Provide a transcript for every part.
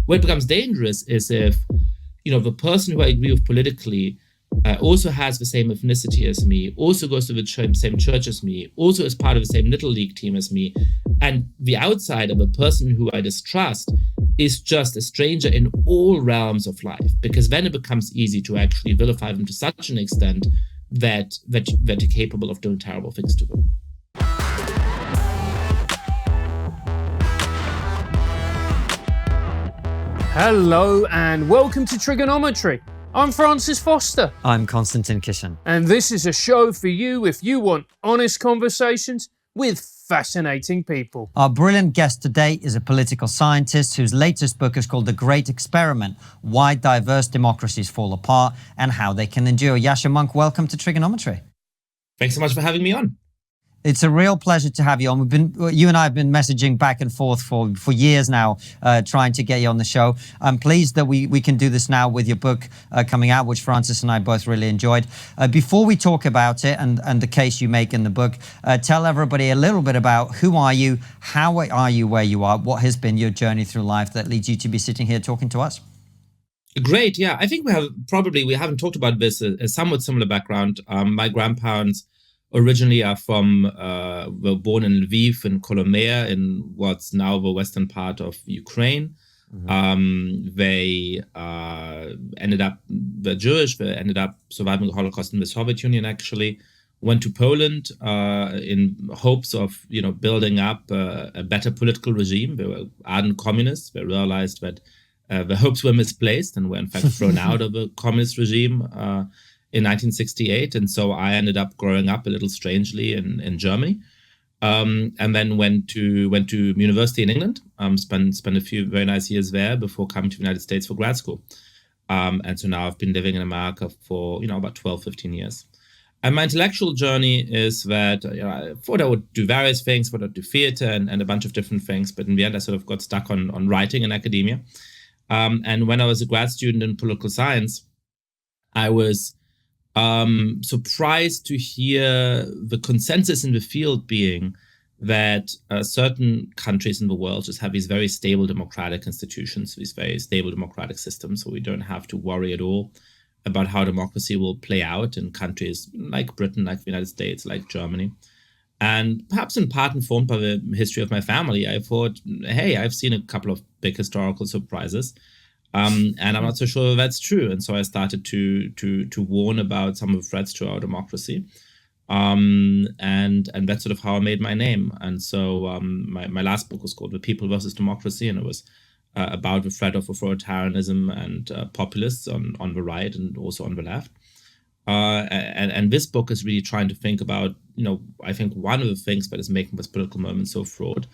Where it becomes dangerous is if, the person who I agree with politically also has the same ethnicity as me, also goes to the same church as me, also is part of the same Little League team as me, and the outsider, the person who I distrust, is just a stranger in all realms of life, because then it becomes easy to actually vilify them to such an extent that you're capable of doing terrible things to them. Hello and welcome to Trigonometry. I'm Francis Foster. I'm Konstantin Kishin. And this is a show for you if you want honest conversations with fascinating people. Our brilliant guest today is a political scientist whose latest book is called The Great Experiment: Why Diverse Democracies Fall Apart and How They Can Endure. Yascha, Mounk, welcome to Trigonometry. Thanks so much for having me on. It's a real pleasure to have you on. You and I have been messaging back and forth for years now, trying to get you on the show. I'm pleased that we can do this now with your book coming out, which Francis and I both really enjoyed. Before we talk about it and the case you make in the book, tell everybody a little bit about who are you, how are you where you are, what has been your journey through life that leads you to be sitting here talking to us. Great, yeah. I think we haven't talked about this, a somewhat similar background. My grandparents originally are were born in Lviv in Kolomea, in what's now the western part of Ukraine. Mm-hmm. They're Jewish. They ended up surviving the Holocaust in the Soviet Union, actually. Went to Poland in hopes of, building up a better political regime. They were ardent communists. They realized that their hopes were misplaced and were in fact thrown out of a communist regime in 1968, and so I ended up growing up a little strangely in Germany, and then went to university in England. Spent a few very nice years there before coming to the United States for grad school, and so now I've been living in America for about 12, 15 years. And my intellectual journey is that I thought I would do various things, thought I'd do theater and a bunch of different things, but in the end I sort of got stuck on writing in academia. And when I was a grad student in political science, I was surprised to hear the consensus in the field being that certain countries in the world just have these very stable democratic institutions, these very stable democratic systems, so we don't have to worry at all about how democracy will play out in countries like Britain, like the United States, like Germany. And perhaps in part informed by the history of my family, I thought, hey, I've seen a couple of big historical surprises. And I'm not so sure that's true. And so I started to warn about some of the threats to our democracy. And that's sort of how I made my name. And so my last book was called The People versus Democracy, and it was about the threat of authoritarianism and populists on the right and also on the left. And this book is really trying to think about, I think one of the things that is making this political moment so fraught,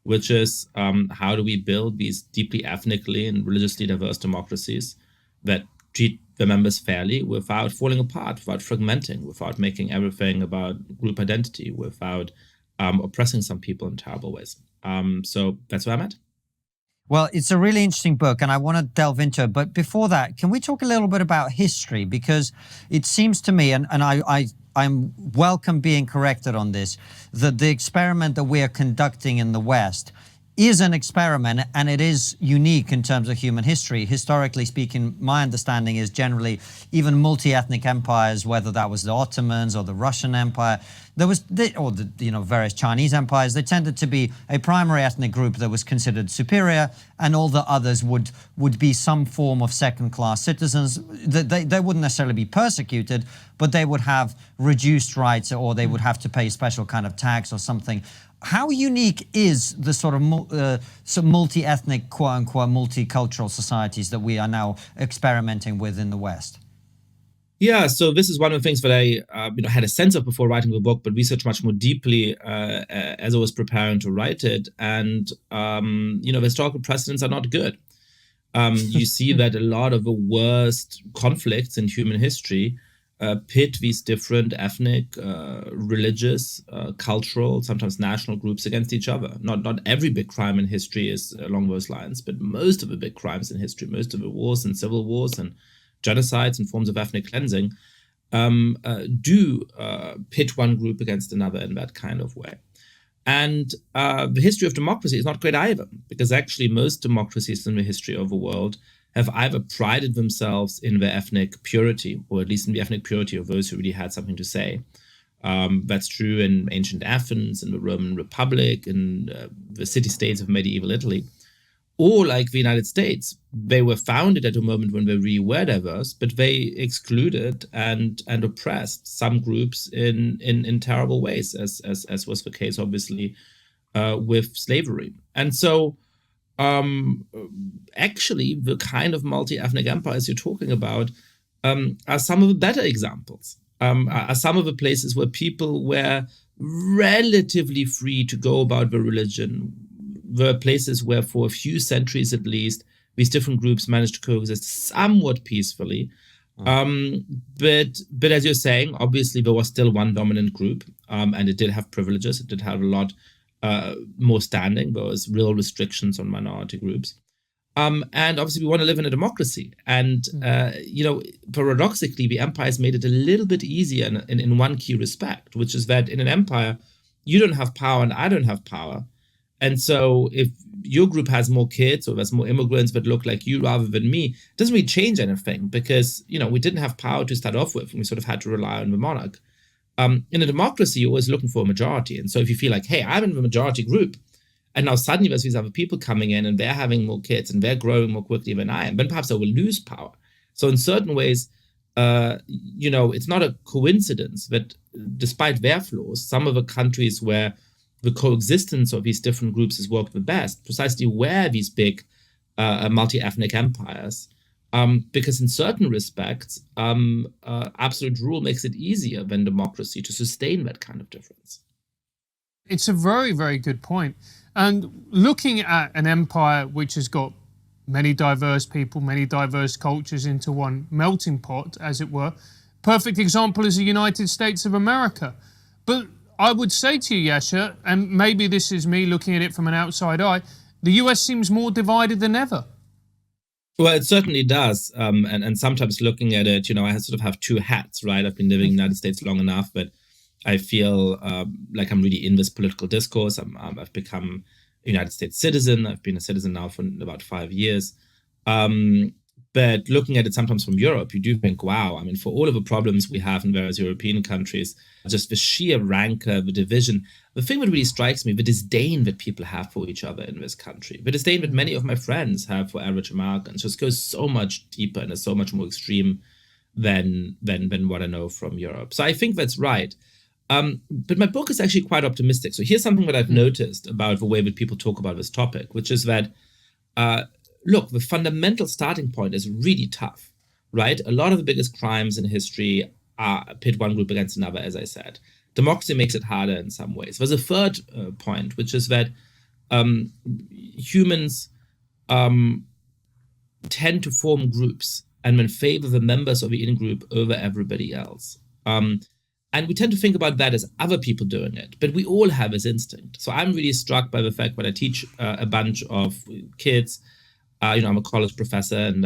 which is how do we build these deeply ethnically and religiously diverse democracies that treat the members fairly without falling apart, without fragmenting, without making everything about group identity, without oppressing some people in terrible ways. So that's where I'm at. Well, it's a really interesting book, and I want to delve into it. But before that, can we talk a little bit about history? Because it seems to me, and I'm welcome being corrected on this, that the experiment that we are conducting in the West is an experiment, and it is unique in terms of human history. Historically speaking, my understanding is generally even multi-ethnic empires, whether that was the Ottomans or the Russian Empire, various Chinese empires, they tended to be a primary ethnic group that was considered superior, and all the others would be some form of second-class citizens. They wouldn't necessarily be persecuted, but they would have reduced rights, or they would have to pay special kind of tax or something. How unique is the sort of multi-ethnic, quote-unquote, multicultural societies that we are now experimenting with in the West? Yeah, so this is one of the things that I had a sense of before writing the book, but researched much more deeply as I was preparing to write it. And, the historical precedents are not good. You see that a lot of the worst conflicts in human history pit these different ethnic, religious, cultural, sometimes national groups against each other. Not every big crime in history is along those lines, but most of the big crimes in history, most of the wars and civil wars and genocides and forms of ethnic cleansing do pit one group against another in that kind of way. And the history of democracy is not great either, because actually most democracies in the history of the world have either prided themselves in their ethnic purity, or at least in the ethnic purity of those who really had something to say. That's true in ancient Athens, in the Roman Republic, in the city-states of medieval Italy. Or like the United States, they were founded at a moment when they really were diverse, but they excluded and oppressed some groups in terrible ways, as was the case, obviously, with slavery. And so actually, the kind of multi-ethnic empires you're talking about are some of the better examples, are some of the places where people were relatively free to go about their religion. There are places where for a few centuries at least, these different groups managed to coexist somewhat peacefully. But as you're saying, obviously there was still one dominant group, and it did have privileges. It did have a lot more standing. There was real restrictions on minority groups. And obviously we want to live in a democracy. And, paradoxically, the empires made it a little bit easier in one key respect, which is that in an empire, you don't have power and I don't have power. And so if your group has more kids or there's more immigrants that look like you rather than me, it doesn't really change anything because, we didn't have power to start off with and we sort of had to rely on the monarch. In a democracy, you're always looking for a majority. And so if you feel like, hey, I'm in the majority group, and now suddenly there's these other people coming in and they're having more kids and they're growing more quickly than I am, then perhaps I will lose power. So in certain ways, it's not a coincidence that despite their flaws, some of the countries where the coexistence of these different groups has worked the best, precisely where these big multi-ethnic empires, because in certain respects, absolute rule makes it easier than democracy to sustain that kind of difference. It's a very, very good point. And looking at an empire which has got many diverse people, many diverse cultures into one melting pot, as it were, perfect example is the United States of America. But I would say to you, Yascha, and maybe this is me looking at it from an outside eye, the US seems more divided than ever. Well, it certainly does. And sometimes looking at it, I sort of have two hats, right? I've been living in the United States long enough, but I feel like I'm really in this political discourse. I've become a United States citizen. I've been a citizen now for about 5 years. But looking at it sometimes from Europe, you do think, wow, I mean, for all of the problems we have in various European countries, just the sheer rancor, the division, the thing that really strikes me, the disdain that people have for each other in this country, the disdain that many of my friends have for average Americans just goes so much deeper and is so much more extreme than what I know from Europe. So I think that's right. But my book is actually quite optimistic. So here's something that I've noticed about the way that people talk about this topic, which is that look, the fundamental starting point is really tough, right? A lot of the biggest crimes in history pit one group against another, as I said. Democracy makes it harder in some ways. There's a third point, which is that humans tend to form groups and then favor the members of the in-group over everybody else. And we tend to think about that as other people doing it, but we all have this instinct. So I'm really struck by the fact when I teach a bunch of kids, I'm a college professor and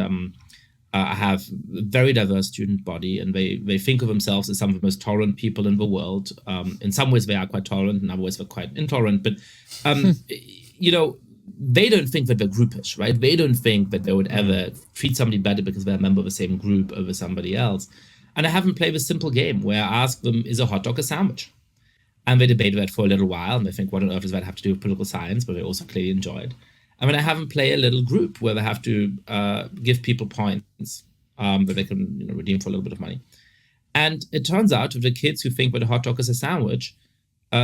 I have a very diverse student body, and they think of themselves as some of the most tolerant people in the world. In some ways they are quite tolerant, in other ways they're quite intolerant, but they don't think that they're groupish, right? They don't think that they would ever treat somebody better because they're a member of the same group over somebody else. And I have them play this simple game where I ask them, is a hot dog a sandwich? And they debate that for a little while, and they think, what on earth does that have to do with political science? But they also clearly enjoy it. And then I have them play a little group where they have to give people points that they can redeem for a little bit of money. And it turns out that the kids who think that a hot dog is a sandwich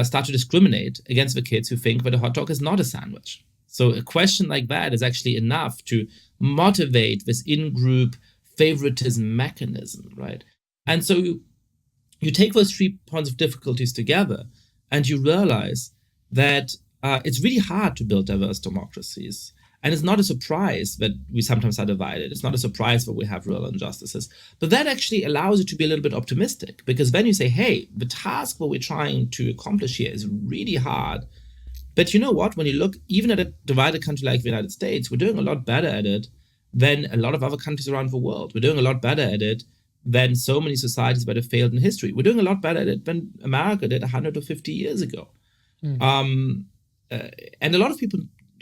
start to discriminate against the kids who think that a hot dog is not a sandwich. So a question like that is actually enough to motivate this in-group favoritism mechanism, right? And so you take those 3 points of difficulties together and you realize that it's really hard to build diverse democracies. And it's not a surprise that we sometimes are divided. It's not a surprise that we have real injustices. But that actually allows you to be a little bit optimistic, because then you say, hey, the task that we're trying to accomplish here is really hard. But you know what? When you look even at a divided country like the United States, we're doing a lot better at it than a lot of other countries around the world. We're doing a lot better at it than so many societies that have failed in history. We're doing a lot better at it than America did 100 or 50 years ago. And a lot of people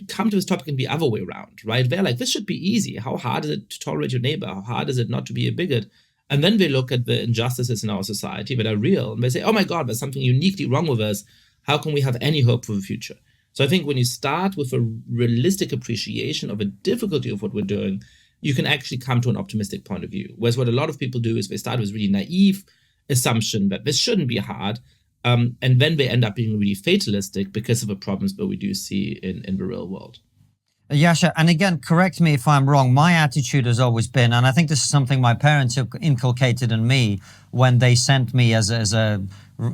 come to this topic in the other way around, right? They're like, this should be easy. How hard is it to tolerate your neighbor? How hard is it not to be a bigot? And then they look at the injustices in our society that are real, and they say, oh my God, there's something uniquely wrong with us. How can we have any hope for the future? So I think when you start with a realistic appreciation of the difficulty of what we're doing, you can actually come to an optimistic point of view. Whereas what a lot of people do is they start with really naive assumption that this shouldn't be hard, and then they end up being really fatalistic because of the problems that we do see in the real world. Yasha, and again, correct me if I'm wrong, my attitude has always been, and I think this is something my parents have inculcated in me when they sent me as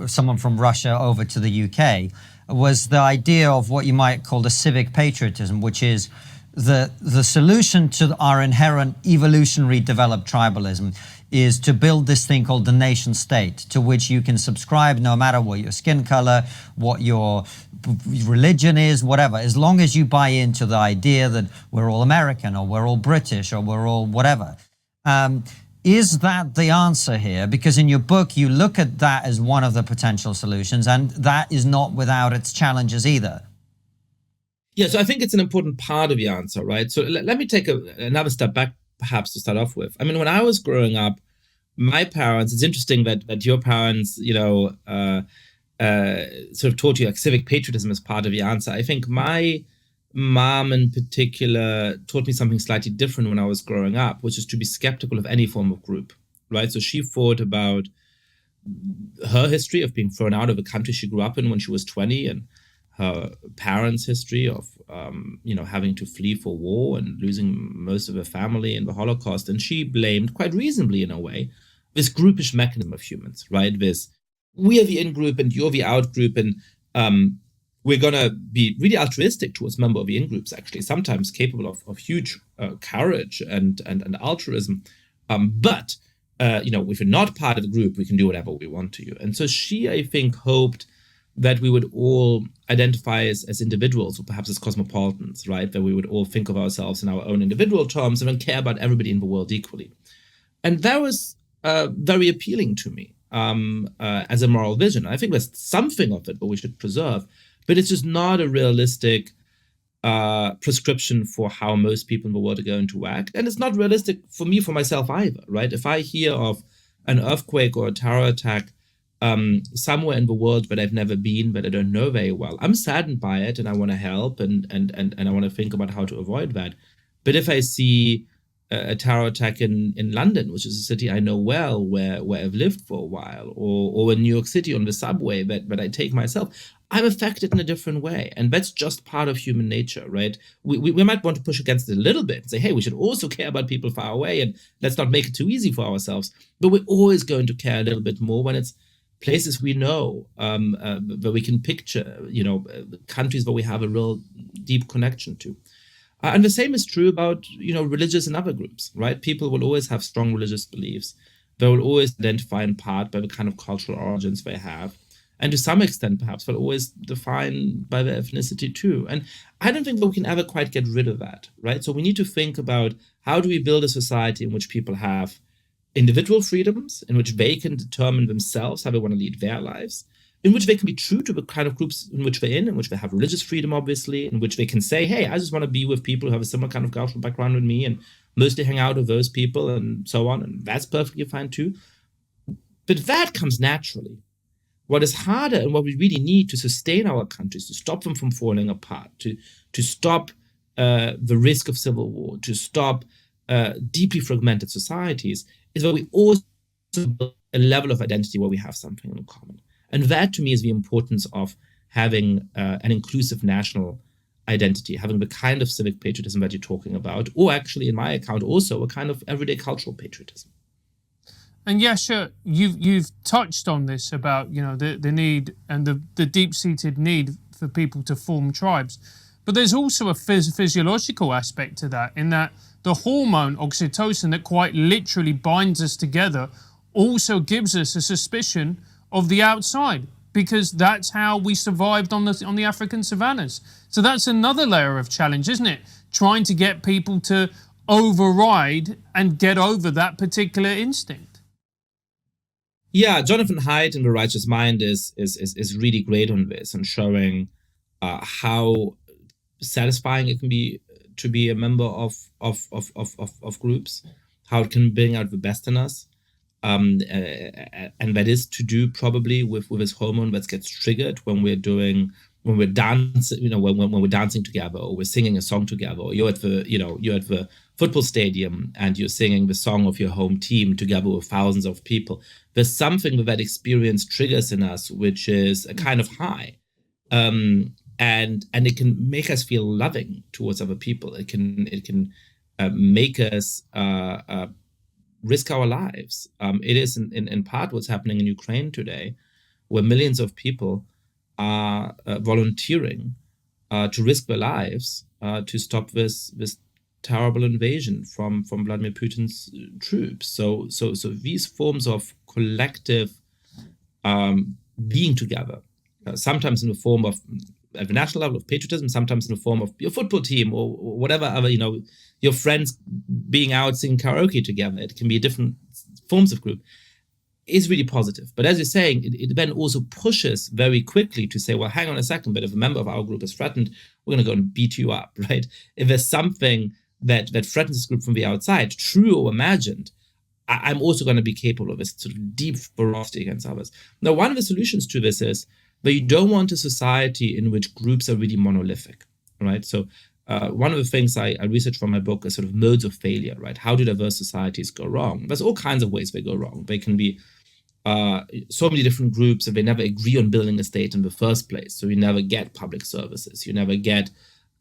someone from Russia over to the UK, was the idea of what you might call the civic patriotism, which is the solution to our inherent evolutionary developed tribalism is to build this thing called the nation state, to which you can subscribe no matter what your skin color, what your religion is, whatever, as long as you buy into the idea that we're all American or we're all British or we're all whatever. Is that the answer here? Because in your book, you look at that as one of the potential solutions, and that is not without its challenges either. Yeah, so I think it's an important part of the answer, right? So let me take another step back, perhaps, to start off with. I mean, when I was growing up, my parents, it's interesting that your parents, sort of taught you like civic patriotism as part of the answer. I think my mom in particular taught me something slightly different when I was growing up, which is to be skeptical of any form of group, right? So she thought about her history of being thrown out of a country she grew up in when she was 20, and her parents' history of, having to flee for war and losing most of her family in the Holocaust. And she blamed, quite reasonably in a way, this groupish mechanism of humans, right? This, we are the in-group and you're the out-group, and we're going to be really altruistic towards member of the in-groups, actually, sometimes capable of huge courage and altruism. But if you're not part of the group, we can do whatever we want to you. And so she, I think, hoped that we would all identify as individuals, or perhaps as cosmopolitans, right? That we would all think of ourselves in our own individual terms and then care about everybody in the world equally. And that was very appealing to me as a moral vision. I think there's something of it that we should preserve, but it's just not a realistic prescription for how most people in the world are going to act. And it's not realistic for me, for myself either, right? If I hear of an earthquake or a terror attack somewhere in the world that I've never been, that I don't know very well, I'm saddened by it and I want to help and I want to think about how to avoid that. But if I see a terror attack in London, which is a city I know well, where I've lived for a while, or in New York City on the subway that I take myself, I'm affected in a different way. And that's just part of human nature, right? We might want to push against it a little bit and say, hey, we should also care about people far away and let's not make it too easy for ourselves. But we're always going to care a little bit more when it's places we know, where we can picture, countries where we have a real deep connection to. And the same is true about, religious and other groups, right? People will always have strong religious beliefs. They will always identify in part by the kind of cultural origins they have. And to some extent, perhaps, they'll always define by their ethnicity too. And I don't think that we can ever quite get rid of that, right? So we need to think about, how do we build a society in which people have individual freedoms, in which they can determine themselves how they want to lead their lives, in which they can be true to the kind of groups in which they're in which they have religious freedom, obviously, in which they can say, hey, I just want to be with people who have a similar kind of cultural background with me and mostly hang out with those people and so on. And that's perfectly fine too. But that comes naturally. What is harder and what we really need to sustain our countries, to stop them from falling apart, to stop the risk of civil war, to stop deeply fragmented societies, is that we also build a level of identity where we have something in common. And that, to me, is the importance of having an inclusive national identity, having the kind of civic patriotism that you're talking about, or actually, in my account, also a kind of everyday cultural patriotism. And Yasha, you've touched on this about the need and the deep-seated need for people to form tribes, but there's also a physiological aspect to that, in that the hormone oxytocin that quite literally binds us together also gives us a suspicion of the outside, because that's how we survived on the African savannas. So that's another layer of challenge, isn't it? Trying to get people to override and get over that particular instinct. Yeah, Jonathan Haidt in The Righteous Mind is really great on this and showing how satisfying it can be to be a member of groups, how it can bring out the best in us. And that is to do probably with this hormone that gets triggered when we're dancing, when we're dancing together, or we're singing a song together, or you're at the football stadium and you're singing the song of your home team together with thousands of people. There's something that experience triggers in us, which is a kind of high. And it can make us feel loving towards other people. It can make us risk our lives. It is in part what's happening in Ukraine today, where millions of people are volunteering to risk their lives to stop this terrible invasion from Vladimir Putin's troops. So these forms of collective being together, sometimes in the form of, at the national level, of patriotism, sometimes in the form of your football team or whatever other, your friends being out singing karaoke together. It can be different forms of group. Is really positive. But as you're saying, it then also pushes very quickly to say, well, hang on a second, but if a member of our group is threatened, we're going to go and beat you up, right? If there's something that threatens this group from the outside, true or imagined, I'm also going to be capable of this sort of deep ferocity against others. Now, one of the solutions to this is that you don't want a society in which groups are really monolithic, right? So one of the things I researched from my book is sort of modes of failure, right? How do diverse societies go wrong? There's all kinds of ways they go wrong. They can be so many different groups, and they never agree on building a state in the first place. So you never get public services. You never get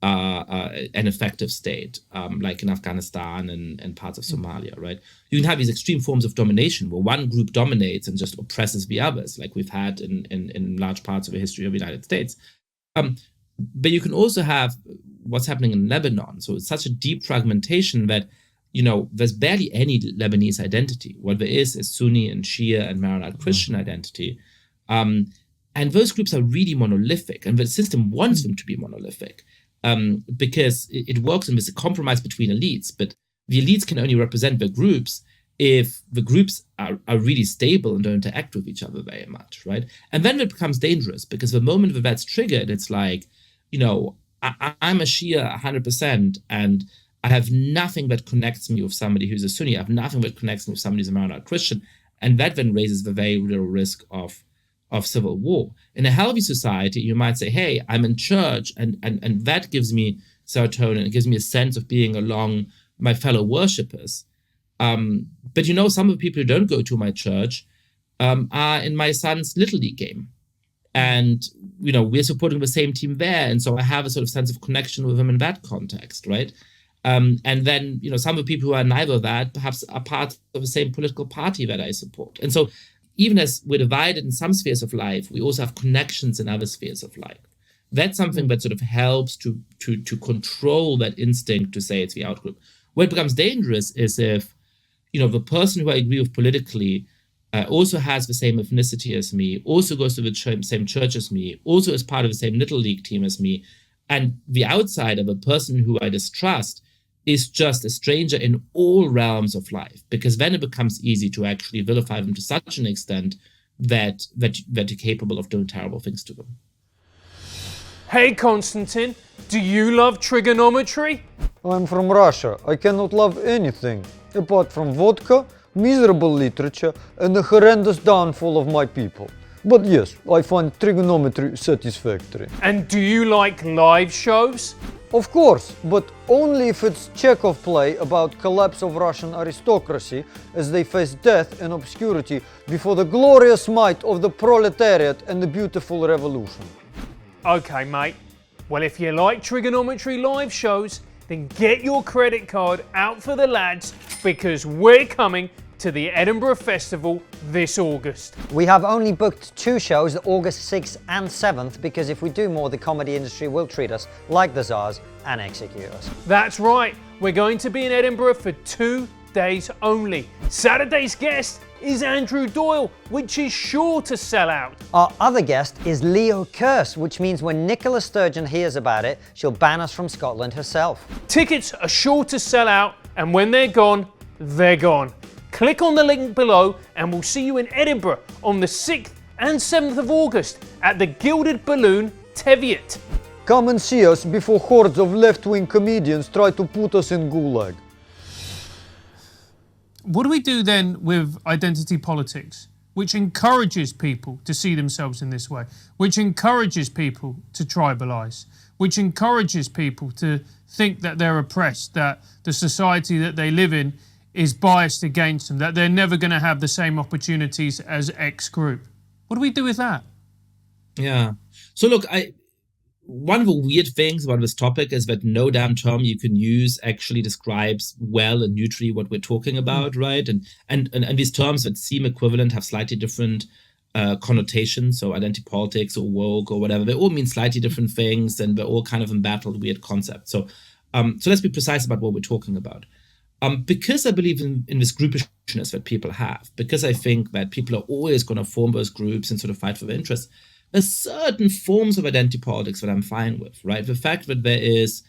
an effective state, like in Afghanistan and parts of Somalia, right? You can have these extreme forms of domination where one group dominates and just oppresses the others, like we've had in large parts of the history of the United States. But you can also have what's happening in Lebanon. So it's such a deep fragmentation that there's barely any Lebanese identity. What there is Sunni and Shia and Maronite Christian identity. And those groups are really monolithic, and the system wants them to be monolithic because it works in this compromise between elites. But the elites can only represent the groups if the groups are really stable and don't interact with each other very much, right? And then it becomes dangerous because the moment that that's triggered, it's like, I'm a Shia 100%, and I have nothing that connects me with somebody who's a Sunni. I have nothing that connects me with somebody who's a Maronite Christian. And that then raises the very real risk of civil war. In a healthy society, you might say, hey, I'm in church, and that gives me serotonin. It gives me a sense of being along my fellow worshippers. But some of the people who don't go to my church are in my son's Little League game. And, we're supporting the same team there. And so I have a sort of sense of connection with them in that context, right? And then, some of the people who are neither of that perhaps are part of the same political party that I support. And so even as we're divided in some spheres of life, we also have connections in other spheres of life. That's something that sort of helps to control that instinct to say it's the outgroup. Where it becomes dangerous is if, the person who I agree with politically also has the same ethnicity as me, also goes to the same church as me, also is part of the same Little League team as me, and the outsider, the person who I distrust, is just a stranger in all realms of life, because then it becomes easy to actually vilify them to such an extent that you're capable of doing terrible things to them. Hey Konstantin, do you love trigonometry? I'm from Russia. I cannot love anything apart from vodka, miserable literature, and the horrendous downfall of my people. But yes, I find trigonometry satisfactory. And do you like live shows? Of course, but only if it's Chekhov play about collapse of Russian aristocracy as they face death and obscurity before the glorious might of the proletariat and the beautiful revolution. Okay, mate. Well, if you like trigonometry live shows, then get your credit card out for the lads, because we're coming to the Edinburgh Festival this August. We have only booked 2 shows, August 6th and 7th, because if we do more, the comedy industry will treat us like the czars and execute us. That's right, we're going to be in Edinburgh for 2 days only. Saturday's guest is Andrew Doyle, which is sure to sell out. Our other guest is Leo Kearse, which means when Nicola Sturgeon hears about it, she'll ban us from Scotland herself. Tickets are sure to sell out, and when they're gone, they're gone. Click on the link below and we'll see you in Edinburgh on the 6th and 7th of August at the Gilded Balloon Teviot. Come and see us before hordes of left-wing comedians try to put us in gulag. What do we do then with identity politics, which encourages people to see themselves in this way, which encourages people to tribalize, which encourages people to think that they're oppressed, that the society that they live in is biased against them, that they're never going to have the same opportunities as X group? What do we do with that? Yeah. So look, one of the weird things about this topic is that no damn term you can use actually describes well and neutrally what we're talking about, right? And these terms that seem equivalent have slightly different connotations. So identity politics or woke or whatever, they all mean slightly different things, and they're all kind of embattled weird concepts. So let's be precise about what we're talking about. Because I believe in this groupishness that people have, because I think that people are always going to form those groups and sort of fight for their interests, there's certain forms of identity politics that I'm fine with, right? The fact that there is,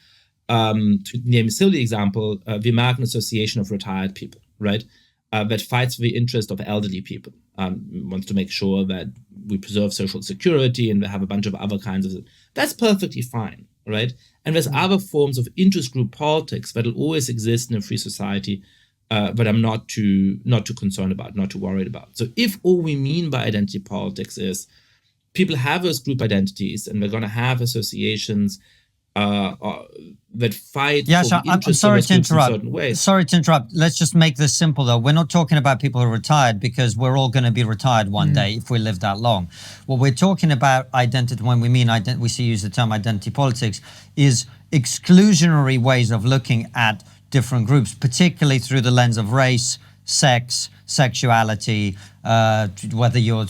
to name a silly example, the American Association of Retired People, right? That fights for the interest of elderly people, wants to make sure that we preserve social security, and they have a bunch of other kinds of, that's perfectly fine, right? And there's other forms of interest group politics that will always exist in a free society that I'm not too concerned about, not too worried about. So if all we mean by identity politics is people have those group identities and they're going to have associations that fight Yascha, for the I'm interests sorry of to those groups in interrupt. certain ways. Sorry to interrupt. Let's just make this simple, though. We're not talking about people who are retired, because we're all going to be retired one day if we live that long. What we're talking about identity, when we mean use the term identity politics, is exclusionary ways of looking at different groups, particularly through the lens of race, sex, sexuality, whether you're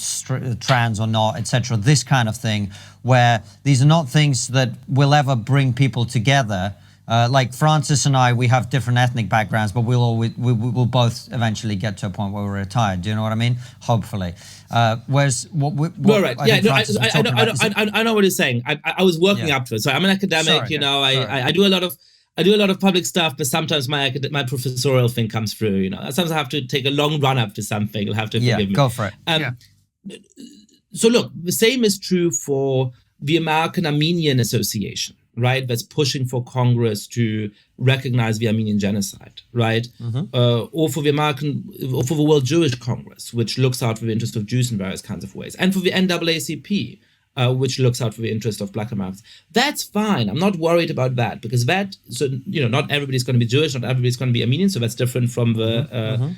trans or not, etc. This kind of thing, where these are not things that will ever bring people together. Like Francis and I, we have different ethnic backgrounds, but we'll both eventually get to a point where we're retired. Do you know what I mean? Hopefully. Whereas what right. Yeah, no, I know what you're saying. I was working up to it. So I'm an academic, I do a lot of public stuff, but sometimes my professorial thing comes through, Sometimes I have to take a long run up to something. You'll have to forgive me. Go for it. So look, the same is true for the American Armenian Association, right? That's pushing for Congress to recognize the Armenian genocide, right? Or for the World Jewish Congress, which looks out for the interest of Jews in various kinds of ways, and for the NAACP, which looks out for the interest of Black Americans. That's fine. I'm not worried about that, because not everybody's going to be Jewish, not everybody's going to be Armenian, so that's different from the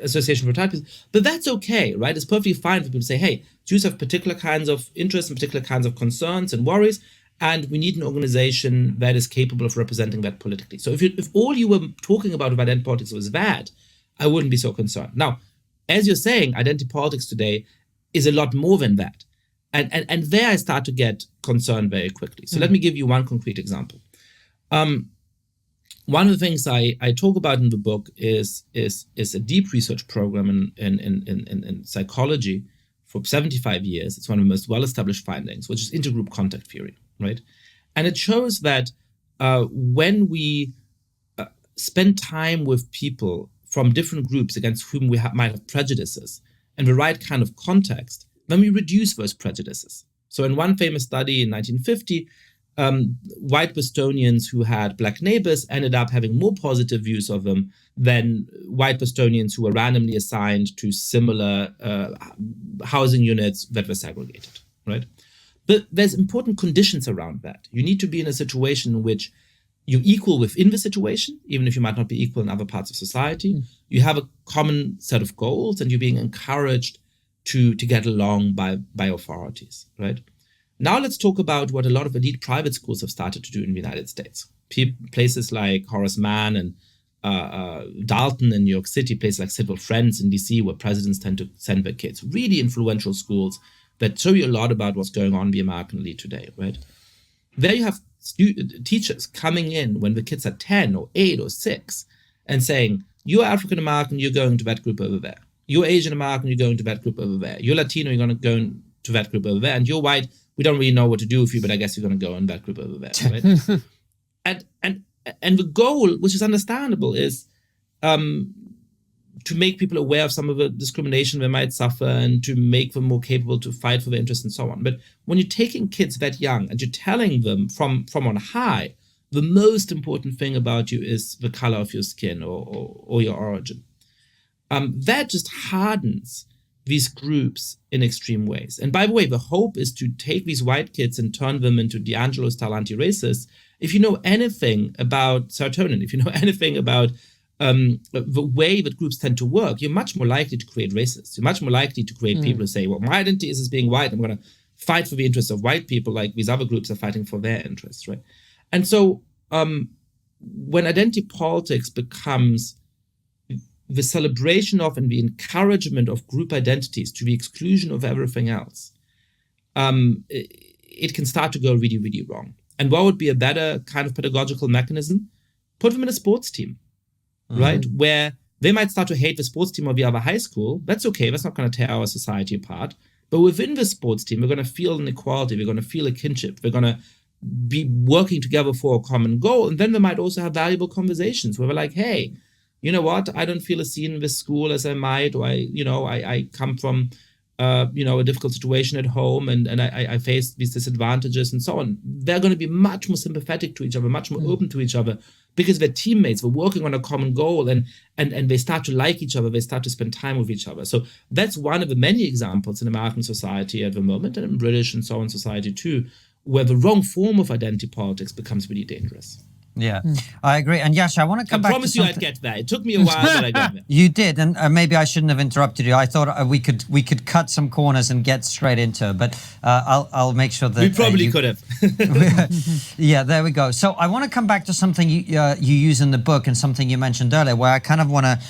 Association for Retired People. But that's okay, right? It's perfectly fine for people to say, hey, Jews have particular kinds of interests and particular kinds of concerns and worries, and we need an organization that is capable of representing that politically. So if all you were talking about identity politics was that, I wouldn't be so concerned. Now, as you're saying, identity politics today is a lot more than that. And there I start to get concerned very quickly. So let me give you one concrete example. One of the things I talk about in the book is a deep research program in psychology for 75 years. It's one of the most well-established findings, which is intergroup contact theory, right? And it shows that when we spend time with people from different groups against whom we might have prejudices and the right kind of context, then we reduce those prejudices. So in one famous study in 1950, white Bostonians who had Black neighbors ended up having more positive views of them than white Bostonians who were randomly assigned to similar housing units that were segregated, right? But there's important conditions around that. You need to be in a situation in which you're equal within the situation, even if you might not be equal in other parts of society. You have a common set of goals, and you're being encouraged to get along by authorities, right? Now let's talk about what a lot of elite private schools have started to do in the United States. Places like Horace Mann and Dalton in New York City, places like Civil Friends in DC, where presidents tend to send their kids. Really influential schools that show you a lot about what's going on in the American elite today, right? There you have teachers coming in when the kids are 10 or 8 or 6 and saying, you're African American, you're going to that group over there. You're Asian American, you're going to that group over there. You're Latino, you're going to go to that group over there. And you're white, we don't really know what to do with you, but I guess you're going to go in that group over there, right? and the goal, which is understandable, is to make people aware of some of the discrimination they might suffer and to make them more capable to fight for their interests and so on. But when you're taking kids that young and you're telling them from on high, the most important thing about you is the color of your skin or your origin, that just hardens these groups in extreme ways. And by the way, the hope is to take these white kids and turn them into D'Angelo-style anti-racists. If you know anything about serotonin, if you know anything about the way that groups tend to work, you're much more likely to create racists. You're much more likely to create people who say, well, my identity is as being white. I'm going to fight for the interests of white people like these other groups are fighting for their interests, right? And so when identity politics becomes the celebration of and the encouragement of group identities to the exclusion of everything else, it can start to go really, really wrong. And what would be a better kind of pedagogical mechanism? Put them in a sports team, right? Where they might start to hate the sports team of the other high school. That's okay. That's not going to tear our society apart. But within the sports team, we're going to feel an equality. We're going to feel a kinship. We're going to be working together for a common goal. And then we might also have valuable conversations where we're like, hey, you know what? I don't feel as seen in this school as I might, or I come from a difficult situation at home and I face these disadvantages and so on. They're going to be much more sympathetic to each other, much more open to each other because they're teammates, we're working on a common goal and they start to like each other, they start to spend time with each other. So that's one of the many examples in American society at the moment and in British and so on society too, where the wrong form of identity politics becomes really dangerous. Yeah, I agree. And Yasha, I want to come back to something. I promise you I'd get there. It took me a while, but I got there. You did, and maybe I shouldn't have interrupted you. I thought we could cut some corners and get straight into it, but I'll make sure that... We probably could have. Yeah, there we go. So I want to come back to something you use in the book and something you mentioned earlier, where I kind of want to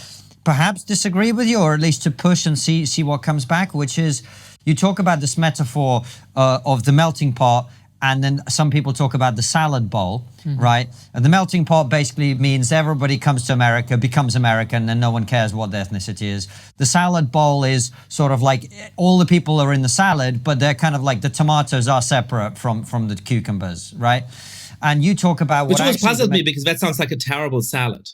perhaps disagree with you, or at least to push and see what comes back, which is you talk about this metaphor of the melting pot. And then some people talk about the salad bowl, right? And the melting pot basically means everybody comes to America, becomes American, and no one cares what their ethnicity is. The salad bowl is sort of like all the people are in the salad, but they're kind of like the tomatoes are separate from the cucumbers, right? And you talk about which always puzzled me because that sounds like a terrible salad.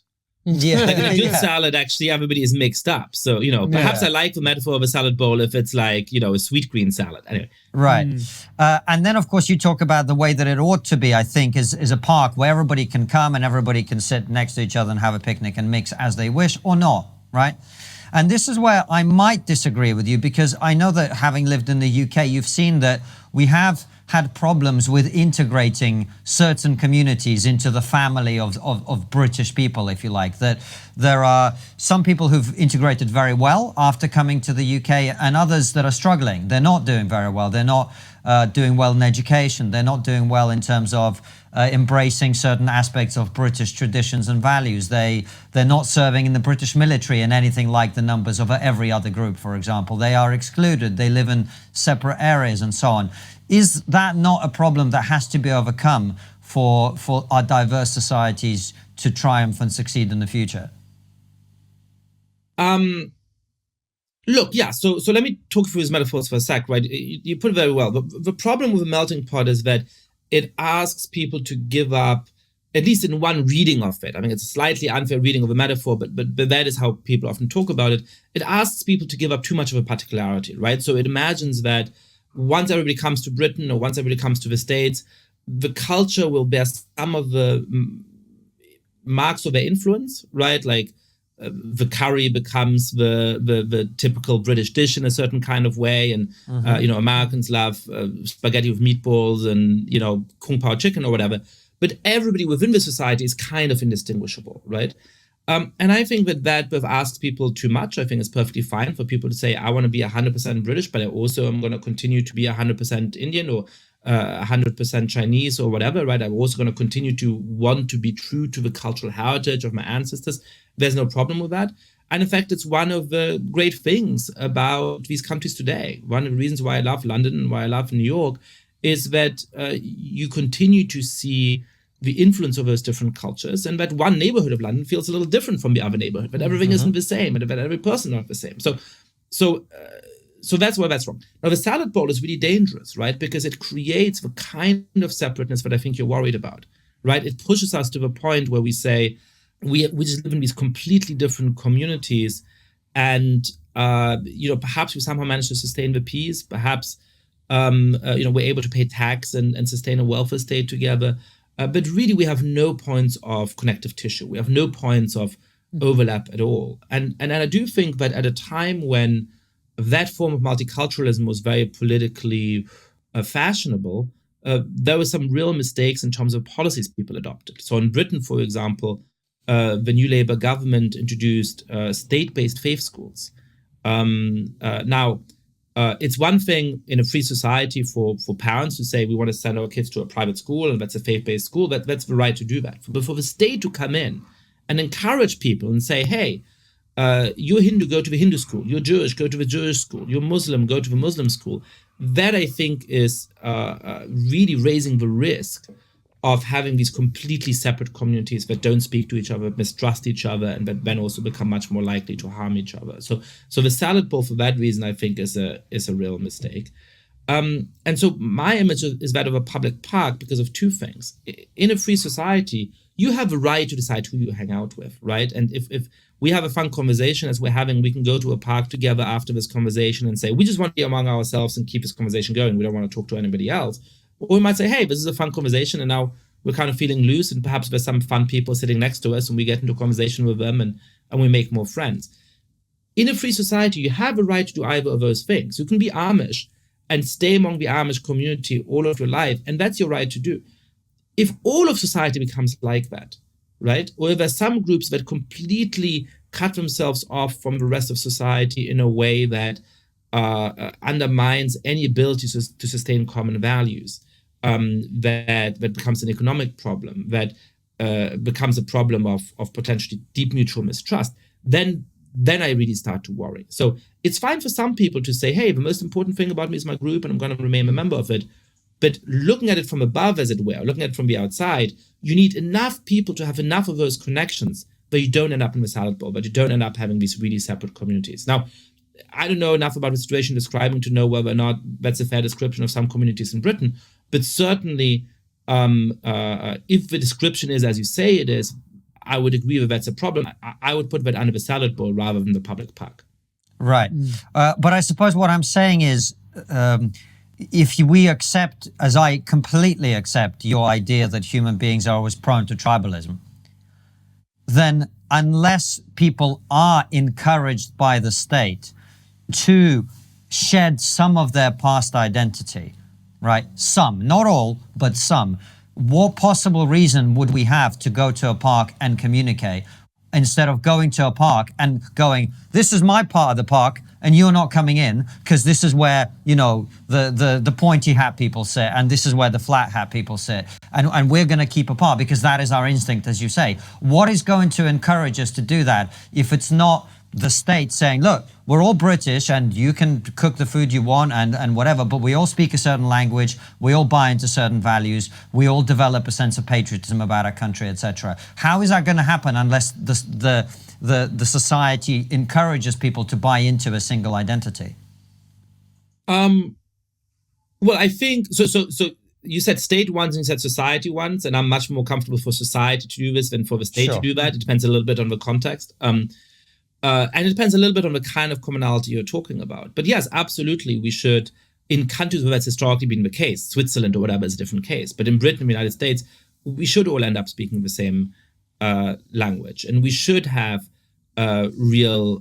Yeah, like in a good salad, actually, everybody is mixed up. So, perhaps I like the metaphor of a salad bowl if it's like, a sweet green salad. Anyway. Right. And then, of course, you talk about the way that it ought to be, I think, is a park where everybody can come and everybody can sit next to each other and have a picnic and mix as they wish or not, right? And this is where I might disagree with you, because I know that having lived in the UK, you've seen that we have had problems with integrating certain communities into the family of British people, if you like. That there are some people who've integrated very well after coming to the UK and others that are struggling. They're not doing very well. They're not doing well in education. They're not doing well in terms of embracing certain aspects of British traditions and values. They're not serving in the British military in anything like the numbers of every other group, for example. They are excluded. They live in separate areas and so on. Is that not a problem that has to be overcome for our diverse societies to triumph and succeed in the future? Look, yeah, so let me talk through his metaphors for a sec, right? You put it very well. The problem with the melting pot is that it asks people to give up, at least in one reading of it. I mean, it's a slightly unfair reading of a metaphor, but that is how people often talk about it. It asks people to give up too much of a particularity, right? So it imagines that once everybody comes to Britain or once everybody comes to the States, the culture will bear some of the marks of their influence, right? Like the curry becomes the typical British dish in a certain kind of way. And, Americans love spaghetti with meatballs and, kung pao chicken or whatever. But everybody within the society is kind of indistinguishable, right? And I think that asks people too much. I think it's perfectly fine for people to say, I want to be 100% British, but I also am going to continue to be 100% Indian or 100% Chinese or whatever, right? I'm also going to continue to want to be true to the cultural heritage of my ancestors. There's no problem with that. And in fact, it's one of the great things about these countries today. One of the reasons why I love London and why I love New York is that you continue to see the influence of those different cultures, and that one neighborhood of London feels a little different from the other neighborhood, but everything isn't the same, and that every person is not the same. So that's why that's wrong. Now, the salad bowl is really dangerous, right? Because it creates the kind of separateness that I think you're worried about, right? It pushes us to the point where we say, we just live in these completely different communities, and perhaps we somehow manage to sustain the peace. Perhaps we're able to pay tax and sustain a welfare state together. But really, we have no points of connective tissue. We have no points of overlap at all. And I do think that at a time when that form of multiculturalism was very politically fashionable, there were some real mistakes in terms of policies people adopted. So in Britain, for example, the new Labour government introduced state-based faith schools. Now, it's one thing in a free society for parents to say we want to send our kids to a private school and that's a faith-based school. That's the right to do that. But for the state to come in and encourage people and say, hey, you're Hindu, go to the Hindu school. You're Jewish, go to the Jewish school. You're Muslim, go to the Muslim school. That, I think, is really raising the risk of having these completely separate communities that don't speak to each other, mistrust each other, and that then also become much more likely to harm each other. So the salad bowl, for that reason, I think is a real mistake. And so my image is that of a public park because of two things. In a free society, you have a right to decide who you hang out with, right? And if we have a fun conversation as we're having, we can go to a park together after this conversation and say, we just want to be among ourselves and keep this conversation going. We don't want to talk to anybody else. Or we might say, hey, this is a fun conversation and now we're kind of feeling loose and perhaps there's some fun people sitting next to us and we get into a conversation with them and we make more friends. In a free society, you have a right to do either of those things. You can be Amish and stay among the Amish community all of your life, and that's your right to do. If all of society becomes like that, right? Or if there's some groups that completely cut themselves off from the rest of society in a way that undermines any ability to sustain common values, that becomes an economic problem, that becomes a problem of potentially deep mutual mistrust, then I really start to worry. So it's fine for some people to say, hey, the most important thing about me is my group and I'm going to remain a member of it. But looking at it from above, as it were, looking at it from the outside, you need enough people to have enough of those connections that you don't end up in the salad bowl, that you don't end up having these really separate communities. Now, I don't know enough about the situation describing to know whether or not that's a fair description of some communities in Britain, but certainly if the description is as you say it is, I would agree that that's a problem. I would put that under the salad bowl rather than the public park. Right. But I suppose what I'm saying is, if we accept, as I completely accept your idea that human beings are always prone to tribalism, then unless people are encouraged by the state to shed some of their past identity, right? Some, not all, but some. What possible reason would we have to go to a park and communicate instead of going to a park and going, this is my part of the park and you're not coming in because this is where, the pointy hat people sit and this is where the flat hat people sit. And we're going to keep apart because that is our instinct, as you say. What is going to encourage us to do that if it's not the state saying, look, we're all British and you can cook the food you want and whatever, but we all speak a certain language, we all buy into certain values, we all develop a sense of patriotism about our country, etc. How is that going to happen unless the society encourages people to buy into a single identity? Well, I think, so you said state once and you said society once, and I'm much more comfortable for society to do this than for the state to do that. It depends a little bit on the context. And it depends a little bit on the kind of commonality you're talking about. But yes, absolutely, we should, in countries where that's historically been the case, Switzerland or whatever is a different case, but in Britain, the United States, we should all end up speaking the same language. And we should have real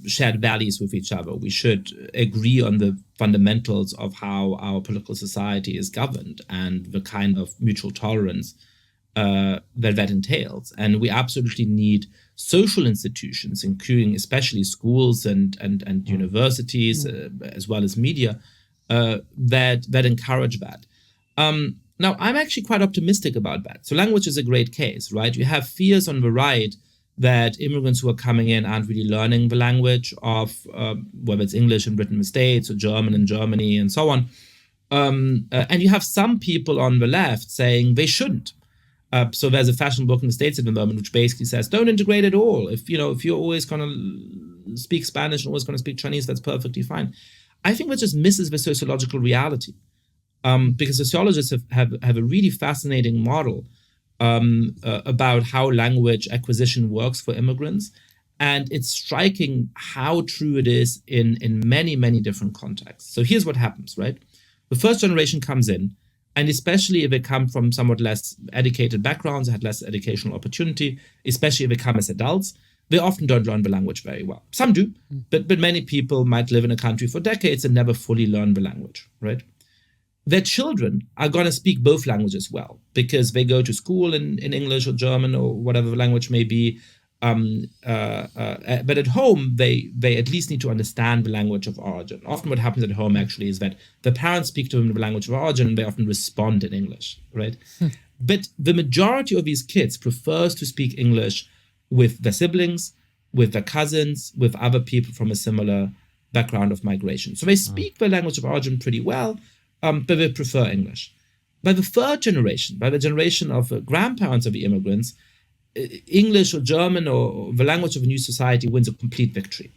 shared values with each other. We should agree on the fundamentals of how our political society is governed and the kind of mutual tolerance that entails. And we absolutely need social institutions, including especially schools and universities, as well as media, that encourage that. Now, I'm actually quite optimistic about that. So language is a great case, right? You have fears on the right that immigrants who are coming in aren't really learning the language of whether it's English in Britain and the States or German in Germany and so on. And you have some people on the left saying they shouldn't. So there's a fashion book in the States at the moment which basically says, don't integrate at all. If you're always going to speak Spanish and always going to speak Chinese, that's perfectly fine. I think that just misses the sociological reality. Because sociologists have a really fascinating model about how language acquisition works for immigrants. And it's striking how true it is in many, many different contexts. So here's what happens, right? The first generation comes in, and especially if they come from somewhat less educated backgrounds, had less educational opportunity, especially if they come as adults, they often don't learn the language very well. Some do, but many people might live in a country for decades and never fully learn the language, right? Their children are going to speak both languages well because they go to school in English or German or whatever the language may be. But at home, they at least need to understand the language of origin. Often what happens at home actually is that the parents speak to them in the language of origin and they often respond in English, right? But the majority of these kids prefers to speak English with their siblings, with their cousins, with other people from a similar background of migration. So they speak the language of origin pretty well, but they prefer English. By the third generation, by the generation of grandparents of the immigrants, English or German or the language of a new society wins a complete victory.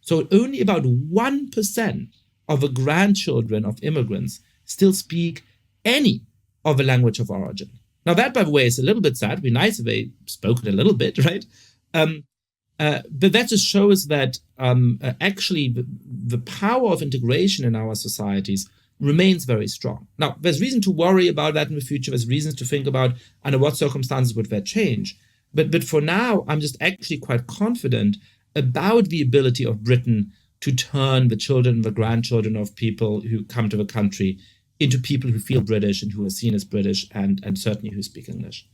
So only about 1% of the grandchildren of immigrants still speak any of the language of origin. Now that, by the way, is a little bit sad. It'd be nice if they spoke it a little bit, right? But that just shows that actually the power of integration in our societies remains very strong. Now, there's reason to worry about that in the future. There's reasons to think about under what circumstances would that change. But for now, I'm just actually quite confident about the ability of Britain to turn the children, the grandchildren of people who come to the country into people who feel British and who are seen as British and certainly who speak English.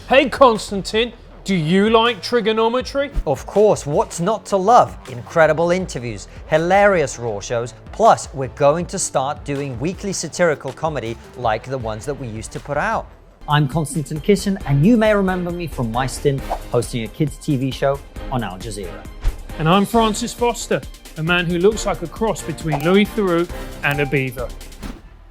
Hey Konstantin, do you like trigonometry? Of course, what's not to love? Incredible interviews, hilarious raw shows, plus we're going to start doing weekly satirical comedy like the ones that we used to put out. I'm Konstantin Kisin, and you may remember me from my stint hosting a kids' TV show on Al Jazeera. And I'm Francis Foster, a man who looks like a cross between Louis Theroux and a beaver.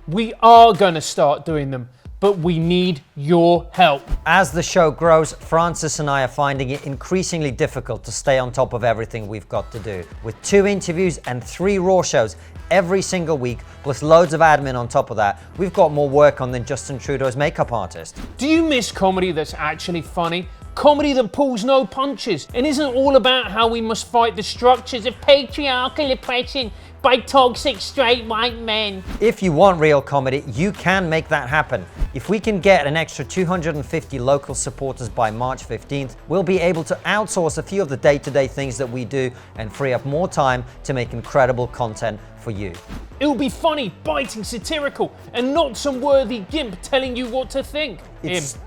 We are going to start doing them, but we need your help. As the show grows, Francis and I are finding it increasingly difficult to stay on top of everything we've got to do. With 2 interviews and 3 raw shows every single week, plus loads of admin on top of that, we've got more work on than Justin Trudeau's makeup artist. Do you miss comedy that's actually funny? Comedy that pulls no punches and isn't all about how we must fight the structures of patriarchal oppression by toxic straight white men. If you want real comedy, you can make that happen. If we can get an extra 250 local supporters by March 15th, we'll be able to outsource a few of the day-to-day things that we do and free up more time to make incredible content for you. It will be funny, biting, satirical, and not some worthy gimp telling you what to think. It's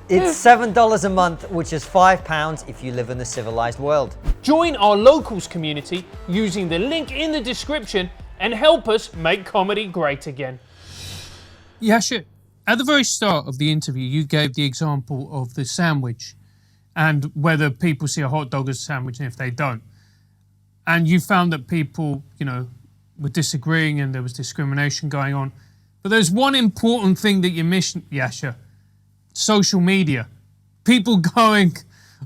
$7 a month, which is £5 if you live in the civilized world. Join our locals community using the link in the description and help us make comedy great again. Yascha, at the very start of the interview, you gave the example of the sandwich and whether people see a hot dog as a sandwich and if they don't. And you found that people, were disagreeing and there was discrimination going on. But there's one important thing that you missed, Yascha. Social media. People going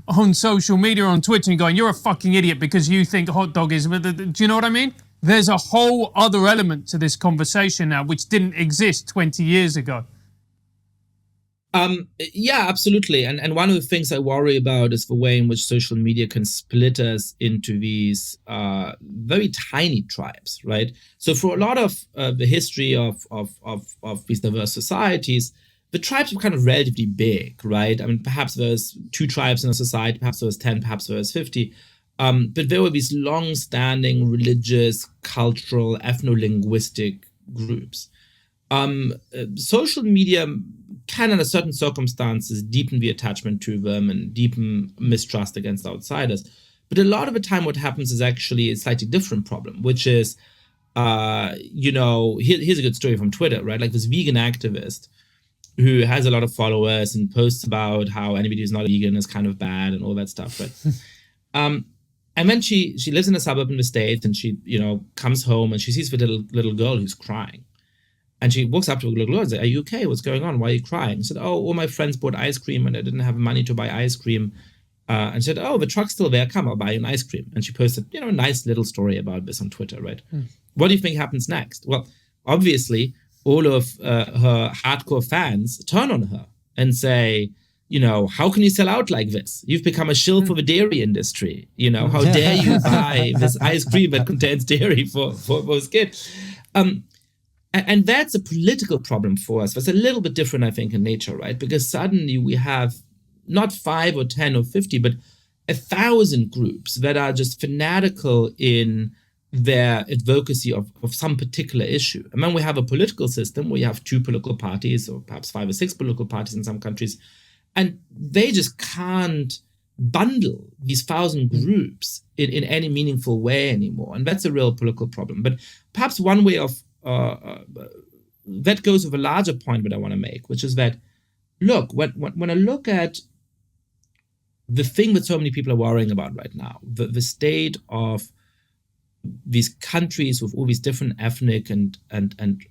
on social media, on Twitter, and going, you're a fucking idiot because you think a hot dog is... Do you know what I mean? There's a whole other element to this conversation now which didn't exist 20 years ago. Yeah, absolutely. And one of the things I worry about is the way in which social media can split us into these very tiny tribes, right? So for a lot of the history of these diverse societies, the tribes were kind of relatively big, right? I mean, perhaps there was 2 tribes in a society, perhaps there was 10, perhaps there was 50. But there were these long-standing religious, cultural, ethno-linguistic groups. Social media can, under certain circumstances, deepen the attachment to them and deepen mistrust against outsiders. But a lot of the time what happens is actually a slightly different problem, which is, here's a good story from Twitter, right? Like this vegan activist who has a lot of followers and posts about how anybody who's not vegan is kind of bad and all that stuff, right? And then she lives in a suburb in the States and she, comes home and she sees the little girl who's crying. And she walks up to the little girl and says, are you okay? What's going on? Why are you crying? She said, oh, all my friends bought ice cream and I didn't have money to buy ice cream. And she said, oh, the truck's still there. Come, I'll buy you an ice cream. And she posted, a nice little story about this on Twitter, right? What do you think happens next? Well, obviously, all of her hardcore fans turn on her and say, how can you sell out like this? You've become a shill for the dairy industry. How dare you buy this ice cream that contains dairy for those kids? And that's a political problem for us. That's a little bit different, I think, in nature, right? Because suddenly we have not 5 or 10 or 50, but 1,000 groups that are just fanatical in their advocacy of some particular issue. And then we have a political system where you have 2 political parties, or perhaps 5 or 6 political parties in some countries, and they just can't bundle these 1,000 groups in any meaningful way anymore. And that's a real political problem. But perhaps one way of that goes with a larger point that I want to make, which is that, look, when I look at the thing that so many people are worrying about right now, the state of these countries with all these different ethnic and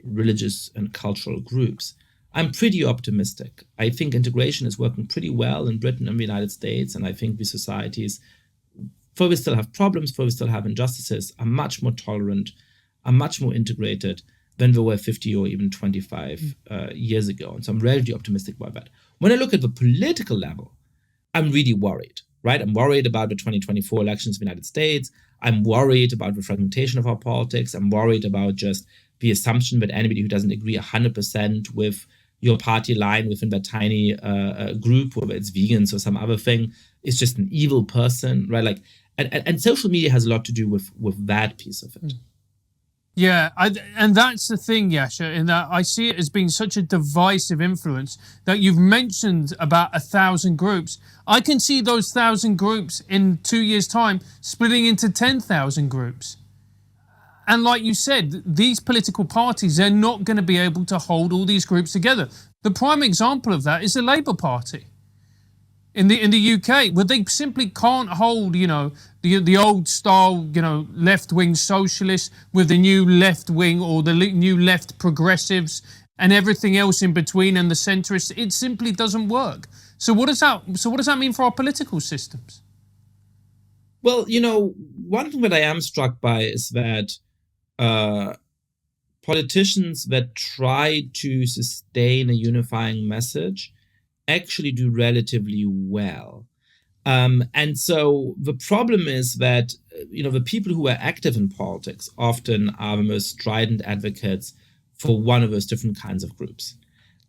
religious and cultural groups, I'm pretty optimistic. I think integration is working pretty well in Britain and the United States, and I think these societies, though we still have problems, though we still have injustices, are much more tolerant, are much more integrated than they were 50 or even 25 years ago. And so I'm relatively optimistic about that. When I look at the political level, I'm really worried, right? I'm worried about the 2024 elections in the United States. I'm worried about the fragmentation of our politics. I'm worried about just the assumption that anybody who doesn't agree 100% with your party line within that tiny group, whether it's vegans or some other thing, is just an evil person, right? And social media has a lot to do with that piece of it. Yeah, and that's the thing, Yasha, in that I see it as being such a divisive influence that you've mentioned about 1,000 groups. I can see those 1,000 groups in 2 years' time splitting into 10,000 groups. And like you said, these political parties, they're not going to be able to hold all these groups together. The prime example of that is the Labour Party in the UK, where they simply can't hold, the old style, left-wing socialists with the new left-wing or the new left progressives and everything else in between and the centrists. It simply doesn't work. So what does that mean for our political systems? Well, one thing that I am struck by is that politicians that try to sustain a unifying message actually do relatively well. And so the problem is that, the people who are active in politics often are the most strident advocates for one of those different kinds of groups.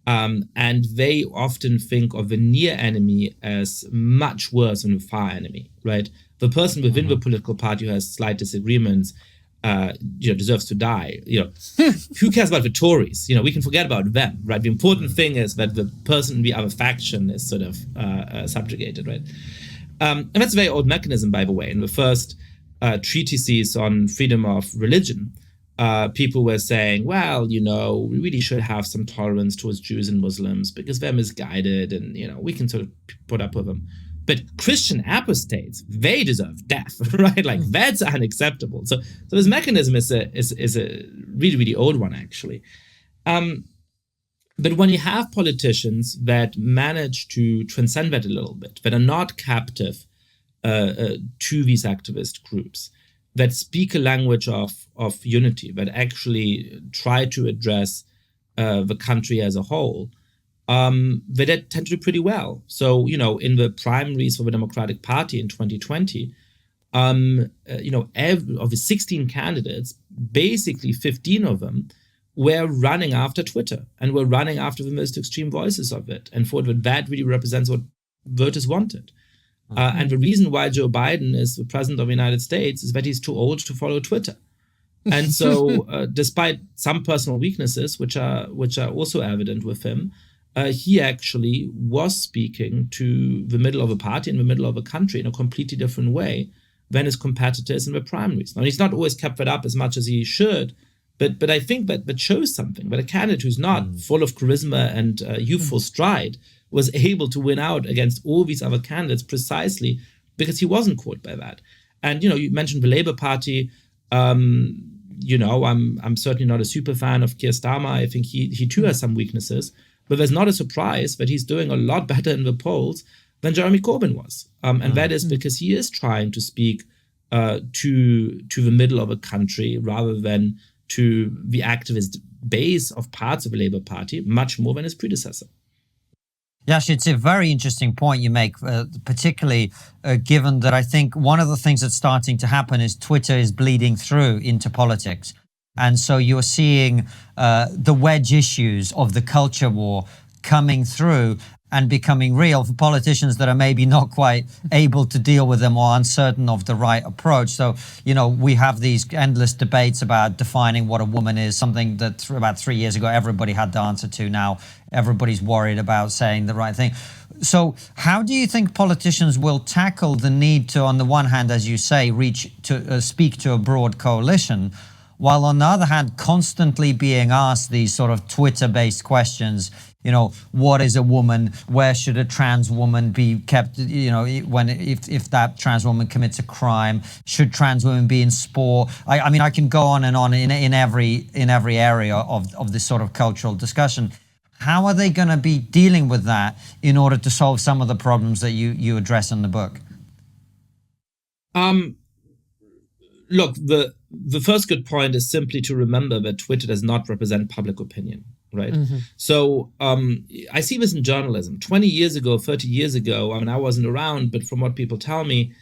And they often think of the near enemy as much worse than the far enemy, right? The person within the political party who has slight disagreements deserves to die. Who cares about the Tories? We can forget about them, right? The important thing is that the person in the other faction is sort of subjugated, right? And that's a very old mechanism, by the way. In the first treatises on freedom of religion, people were saying, well, we really should have some tolerance towards Jews and Muslims because they're misguided and, we can sort of put up with them. But Christian apostates, they deserve death, right? Like that's unacceptable. So this mechanism is a really, really old one, actually. But when you have politicians that manage to transcend that a little bit, that are not captive to these activist groups, that speak a language of unity, that actually try to address the country as a whole, they tend to do pretty well. So, in the primaries for the Democratic Party in 2020, of the 16 candidates, basically 15 of them were running after Twitter and were running after the most extreme voices of it and thought that really represents what voters wanted. And the reason why Joe Biden is the president of the United States is that he's too old to follow Twitter. And so despite some personal weaknesses, which are also evident with him, he actually was speaking to the middle of a party in the middle of a country in a completely different way than his competitors in the primaries. Now, he's not always kept that up as much as he should, but I think that shows something. That a candidate who's not full of charisma and youthful stride was able to win out against all these other candidates precisely because he wasn't caught by that. And, you mentioned the Labour Party. I'm certainly not a super fan of Keir Starmer. I think he too has some weaknesses. But there's not a surprise that he's doing a lot better in the polls than Jeremy Corbyn was. And that is because he is trying to speak to the middle of a country rather than to the activist base of parts of the Labour Party, much more than his predecessor. Yash, it's a very interesting point you make, particularly given that I think one of the things that's starting to happen is Twitter is bleeding through into politics. And so you're seeing the wedge issues of the culture war coming through and becoming real for politicians that are maybe not quite able to deal with them or uncertain of the right approach. So, you know, we have these endless debates about defining what a woman is, something that about 3 years ago everybody had the answer to. Now everybody's worried about saying the right thing. So how do you think politicians will tackle the need to, on the one hand, as you say, reach to speak to a broad coalition, while on the other hand, constantly being asked these sort of Twitter-based questions? You know, what is a woman? Where should a trans woman be kept? You know, if that trans woman commits a crime, should trans women be in sport? I mean, I can go on and on in every area of this sort of cultural discussion. How are they going to be dealing with that in order to solve some of the problems that you address in the book? Look, the first good point is simply to remember that Twitter does not represent public opinion. Right. Mm-hmm. So I see this in journalism. 20 years ago, 30 years ago, I mean, I wasn't around, but from what people tell me,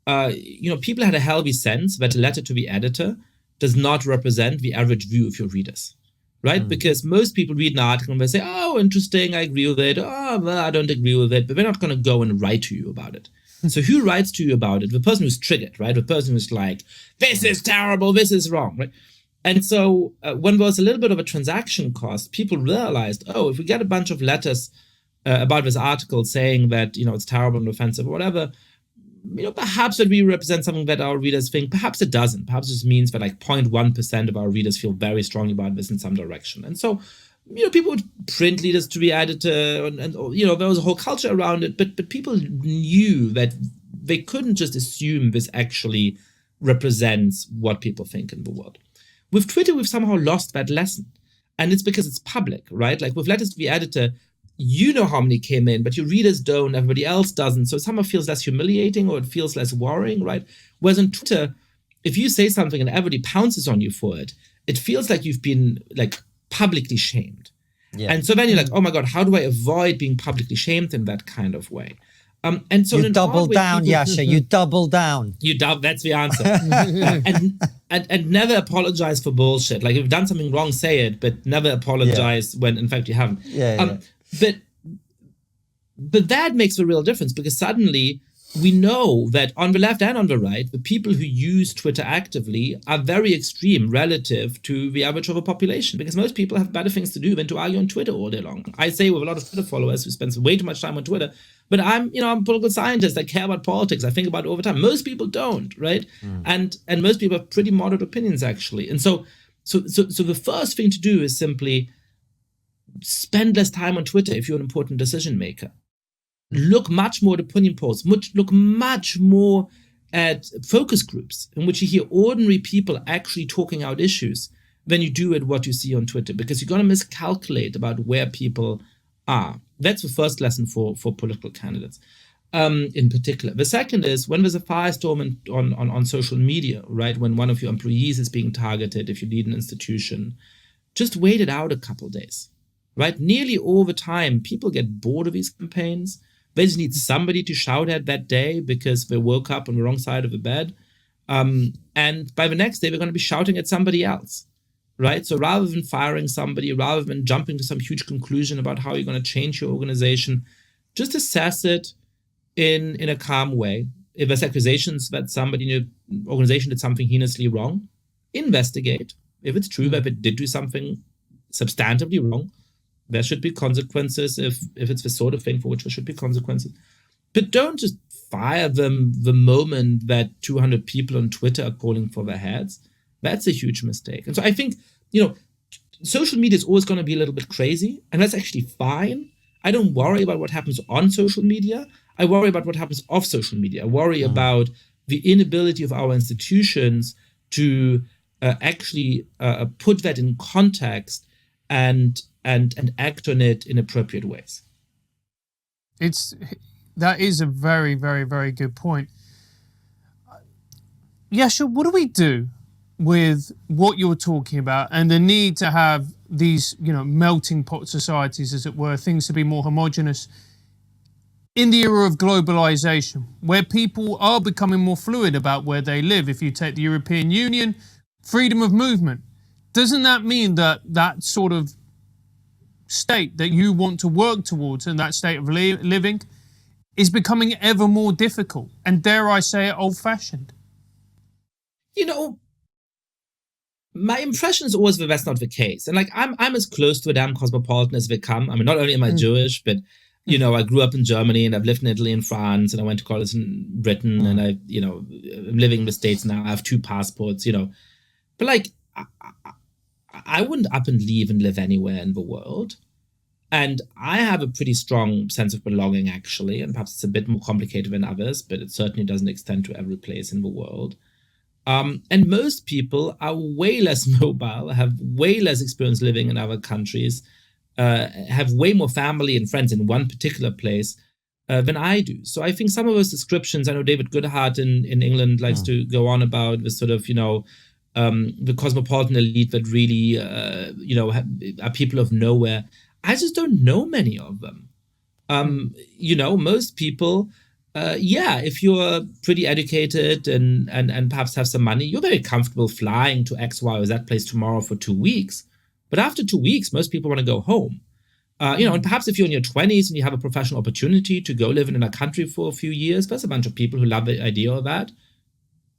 you know, people had a healthy sense that a letter to the editor does not represent the average view of your readers. Right. Because most people read an article and they say, oh, interesting, I agree with it. Oh, well, I don't agree with it. But they're not going to go and write to you about it. So who writes to you about it? The person who's triggered, right? The person who's like, this is terrible, this is wrong, right? And so when there was a little bit of a transaction cost, people realized, oh, if we get a bunch of letters about this article saying that, you know, it's terrible and offensive or whatever, you know, perhaps that we represent something that our readers think. Perhaps it doesn't. Perhaps it just means that like 0.1% of our readers feel very strongly about this in some direction. And so, you know, people would print letters to the editor and you know, there was a whole culture around it. But people knew that they couldn't just assume this actually represents what people think in the world. With Twitter, we've somehow lost that lesson. And it's because it's public, right? Like with letters to the editor, you know how many came in, but your readers don't, everybody else doesn't. So it somehow feels less humiliating or it feels less worrying, right? Whereas on Twitter, if you say something and everybody pounces on you for it, it feels like you've been like publicly shamed. Yeah. And so then you're like, oh my God, how do I avoid being publicly shamed in that kind of way? And so you double down, Yasha. You double down. That's the answer. and never apologize for bullshit. Like if you've done something wrong, say it, but never apologize when in fact you haven't. But that makes a real difference because suddenly we know that on the left and on the right, the people who use Twitter actively are very extreme relative to the average of a population because most people have better things to do than to argue on Twitter all day long. I say with a lot of Twitter followers who spend way too much time on Twitter, but I'm a political scientist. I care about politics. I think about it over time. Most people don't, right? And most people have pretty moderate opinions actually. And so the first thing to do is simply spend less time on Twitter if you're an important decision maker. Look much more at opinion polls, look much more at focus groups in which you hear ordinary people actually talking out issues than you do at what you see on Twitter, because you're going to miscalculate about where people are. That's the first lesson for political candidates in particular. The second is when there's a firestorm on social media, right? When one of your employees is being targeted, if you lead an institution, just wait it out a couple of days, right? Nearly all the time, people get bored of these campaigns. They just need somebody to shout at that day because they woke up on the wrong side of the bed. And by the next day, they're going to be shouting at somebody else, right? So rather than firing somebody, rather than jumping to some huge conclusion about how you're going to change your organization, just assess it in a calm way. If there's accusations that somebody in your organization did something heinously wrong, investigate. If it's true that they did do something substantively wrong, there should be consequences if it's the sort of thing for which there should be consequences. But don't just fire them the moment that 200 people on Twitter are calling for their heads. That's a huge mistake. And so I think, social media is always going to be a little bit crazy, and that's actually fine. I don't worry about what happens on social media. I worry about what happens off social media. I worry about the inability of our institutions to actually put that in context and act on it in appropriate ways. That is a very, very, very good point. Yasha, what do we do with what you're talking about and the need to have these, melting pot societies, as it were, things to be more homogenous in the era of globalization, where people are becoming more fluid about where they live, if you take the European Union, freedom of movement, doesn't that mean that that sort of state that you want to work towards and that state of living is becoming ever more difficult and, dare I say it, old-fashioned? You know, my impression is always that that's not the case. And like, I'm as close to a damn cosmopolitan as they come. I mean, not only am I Jewish, but, you know, I grew up in Germany and I've lived in Italy and France and I went to college in Britain and I'm living in the States now. I have 2 passports, you know. But like, I wouldn't up and leave and live anywhere in the world. And I have a pretty strong sense of belonging, actually, and perhaps it's a bit more complicated than others, but it certainly doesn't extend to every place in the world. And most people are way less mobile, have way less experience living in other countries, have way more family and friends in one particular place than I do. So I think some of those descriptions, I know David Goodhart in England likes to go on about this sort of, the cosmopolitan elite that really, are people of nowhere. I just don't know many of them. Most people, if you're pretty educated and perhaps have some money, you're very comfortable flying to X, Y, or Z place tomorrow for 2 weeks. But after 2 weeks, most people want to go home. And perhaps if you're in your 20s and you have a professional opportunity to go live in another country for a few years, there's a bunch of people who love the idea of that.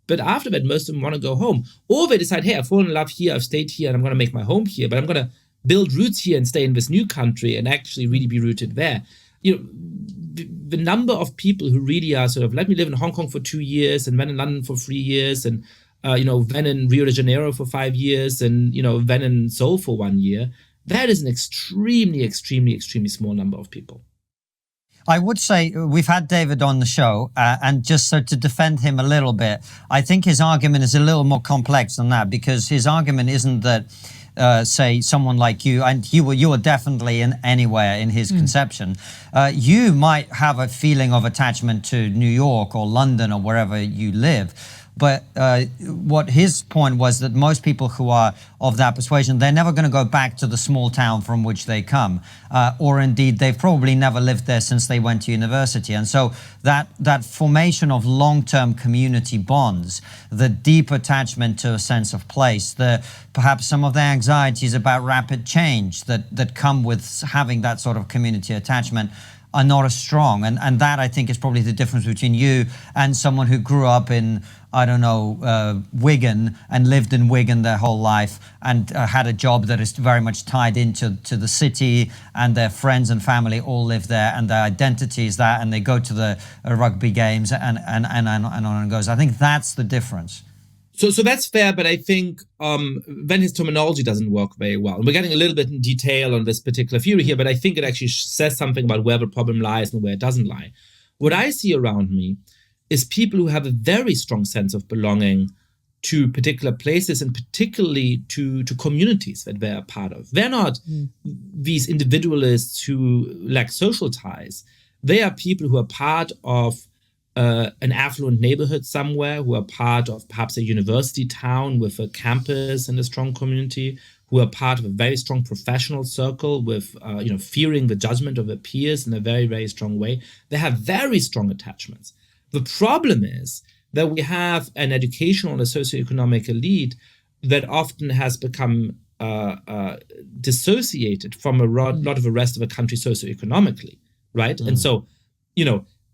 But after that, most of them want to go home. Or they decide, hey, I've fallen in love here, I've stayed here, and I'm going to make my home here, but I'm going to build roots here and stay in this new country and actually really be rooted there. The number of people who really are sort of, let me live in Hong Kong for 2 years and then in London for 3 years and, then in Rio de Janeiro for 5 years and, then in Seoul for 1 year, that is an extremely, extremely, extremely small number of people. I would say we've had David on the show, and just so to defend him a little bit, I think his argument is a little more complex than that, because his argument isn't that, say, someone like you, and you were definitely anywhere in his conception, you might have a feeling of attachment to New York or London or wherever you live. But what his point was that most people who are of that persuasion, they're never going to go back to the small town from which they come, or indeed they've probably never lived there since they went to university. And so that formation of long-term community bonds, the deep attachment to a sense of place, perhaps some of the anxieties about rapid change that come with having that sort of community attachment are not as strong. And that, I think, is probably the difference between you and someone who grew up in, Wigan and lived in Wigan their whole life and had a job that is very much tied into the city, and their friends and family all live there and their identity is that, and they go to the rugby games and on it goes. I think that's the difference. So that's fair, but I think then his terminology doesn't work very well. And we're getting a little bit in detail on this particular theory here, but I think it actually says something about where the problem lies and where it doesn't lie. What I see around me is people who have a very strong sense of belonging to particular places and particularly to communities that they're a part of. They're not these individualists who lack social ties. They are people who are part of an affluent neighborhood somewhere, who are part of perhaps a university town with a campus and a strong community, who are part of a very strong professional circle with, fearing the judgment of their peers in a very, very strong way. They have very strong attachments. The problem is that we have an educational and a socioeconomic elite that often has become dissociated from a lot of the rest of the country socioeconomically, right? And so,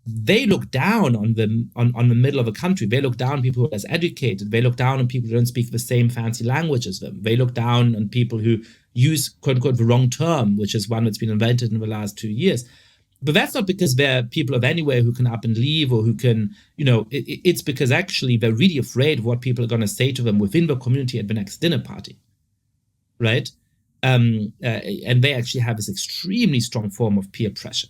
they look down on the middle of a country. They look down on people who are less educated. They look down on people who don't speak the same fancy language as them. They look down on people who use, quote unquote, the wrong term, which is one that's been invented in the last 2 years. But that's not because they're people of anywhere who can up and leave or who can, it's because actually they're really afraid of what people are going to say to them within the community at the next dinner party, right? And they actually have this extremely strong form of peer pressure.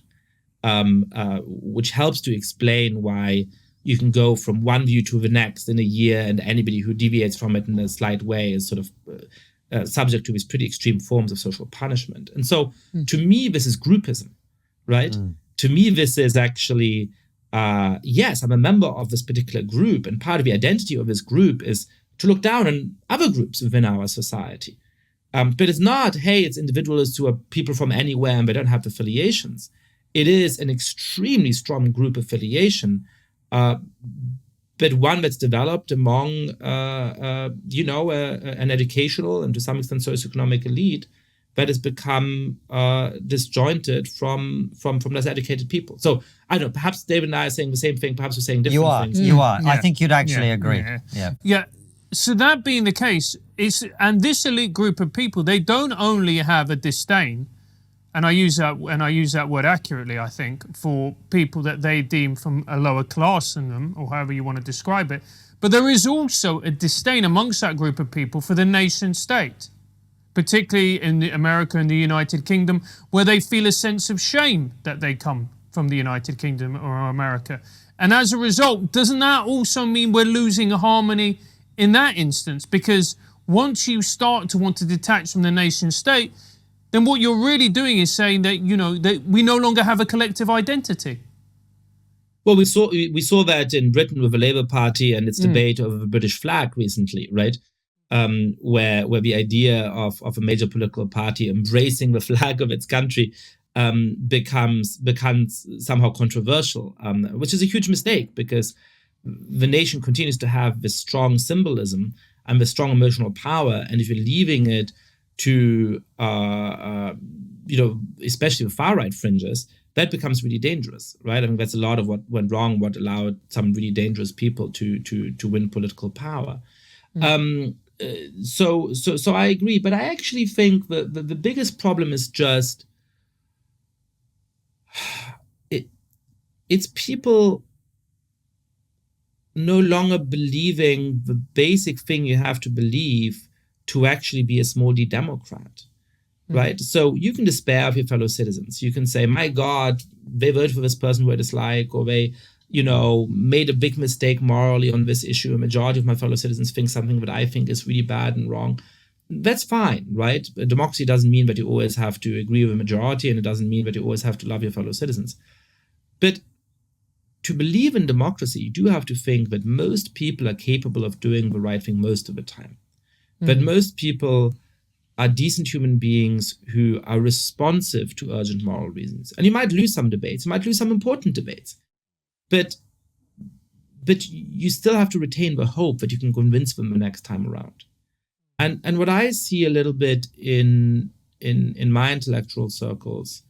Which helps to explain why you can go from one view to the next in a year, and anybody who deviates from it in a slight way is sort of subject to these pretty extreme forms of social punishment. And so, to me, this is groupism, right? To me, this is actually, yes, I'm a member of this particular group, and part of the identity of this group is to look down on other groups within our society. But it's not, hey, it's individuals who are people from anywhere and they don't have affiliations. it is an extremely strong group affiliation, but one that's developed among, an educational and to some extent socioeconomic elite that has become disjointed from less educated people. So I don't know, perhaps David and I are saying the same thing, perhaps we're saying different things. You are. Yeah. I think you'd actually agree. Yeah. So that being the case, and this elite group of people, they don't only have a disdain, and I use that word accurately, I think, for people that they deem from a lower class than them, or however you want to describe it. But there is also a disdain amongst that group of people for the nation state, particularly in America and the United Kingdom, where they feel a sense of shame that they come from the United Kingdom or America. And as a result, doesn't that also mean we're losing harmony in that instance? Because once you start to want to detach from the nation state, then what you're really doing is saying that, that we no longer have a collective identity. Well, we saw that in Britain with the Labour Party and its debate over the British flag recently, right? Where the idea of a major political party embracing the flag of its country becomes somehow controversial, which is a huge mistake, because the nation continues to have this strong symbolism and the strong emotional power, and if you're leaving it to especially the far right fringes, that becomes really dangerous, right? I mean, that's a lot of what went wrong, what allowed some really dangerous people to win political power. So I agree, but I actually think that the biggest problem is just it's people no longer believing the basic thing you have to believe to actually be a small d Democrat, right? So you can despair of your fellow citizens. You can say, my God, they voted for this person who I dislike, or they, made a big mistake morally on this issue. A majority of my fellow citizens think something that I think is really bad and wrong. That's fine, right? Democracy doesn't mean that you always have to agree with a majority, and it doesn't mean that you always have to love your fellow citizens. But to believe in democracy, you do have to think that most people are capable of doing the right thing most of the time. That most people are decent human beings who are responsive to urgent moral reasons. And you might lose some debates, you might lose some important debates, but you still have to retain the hope that you can convince them the next time around. And what I see a little bit in my intellectual circles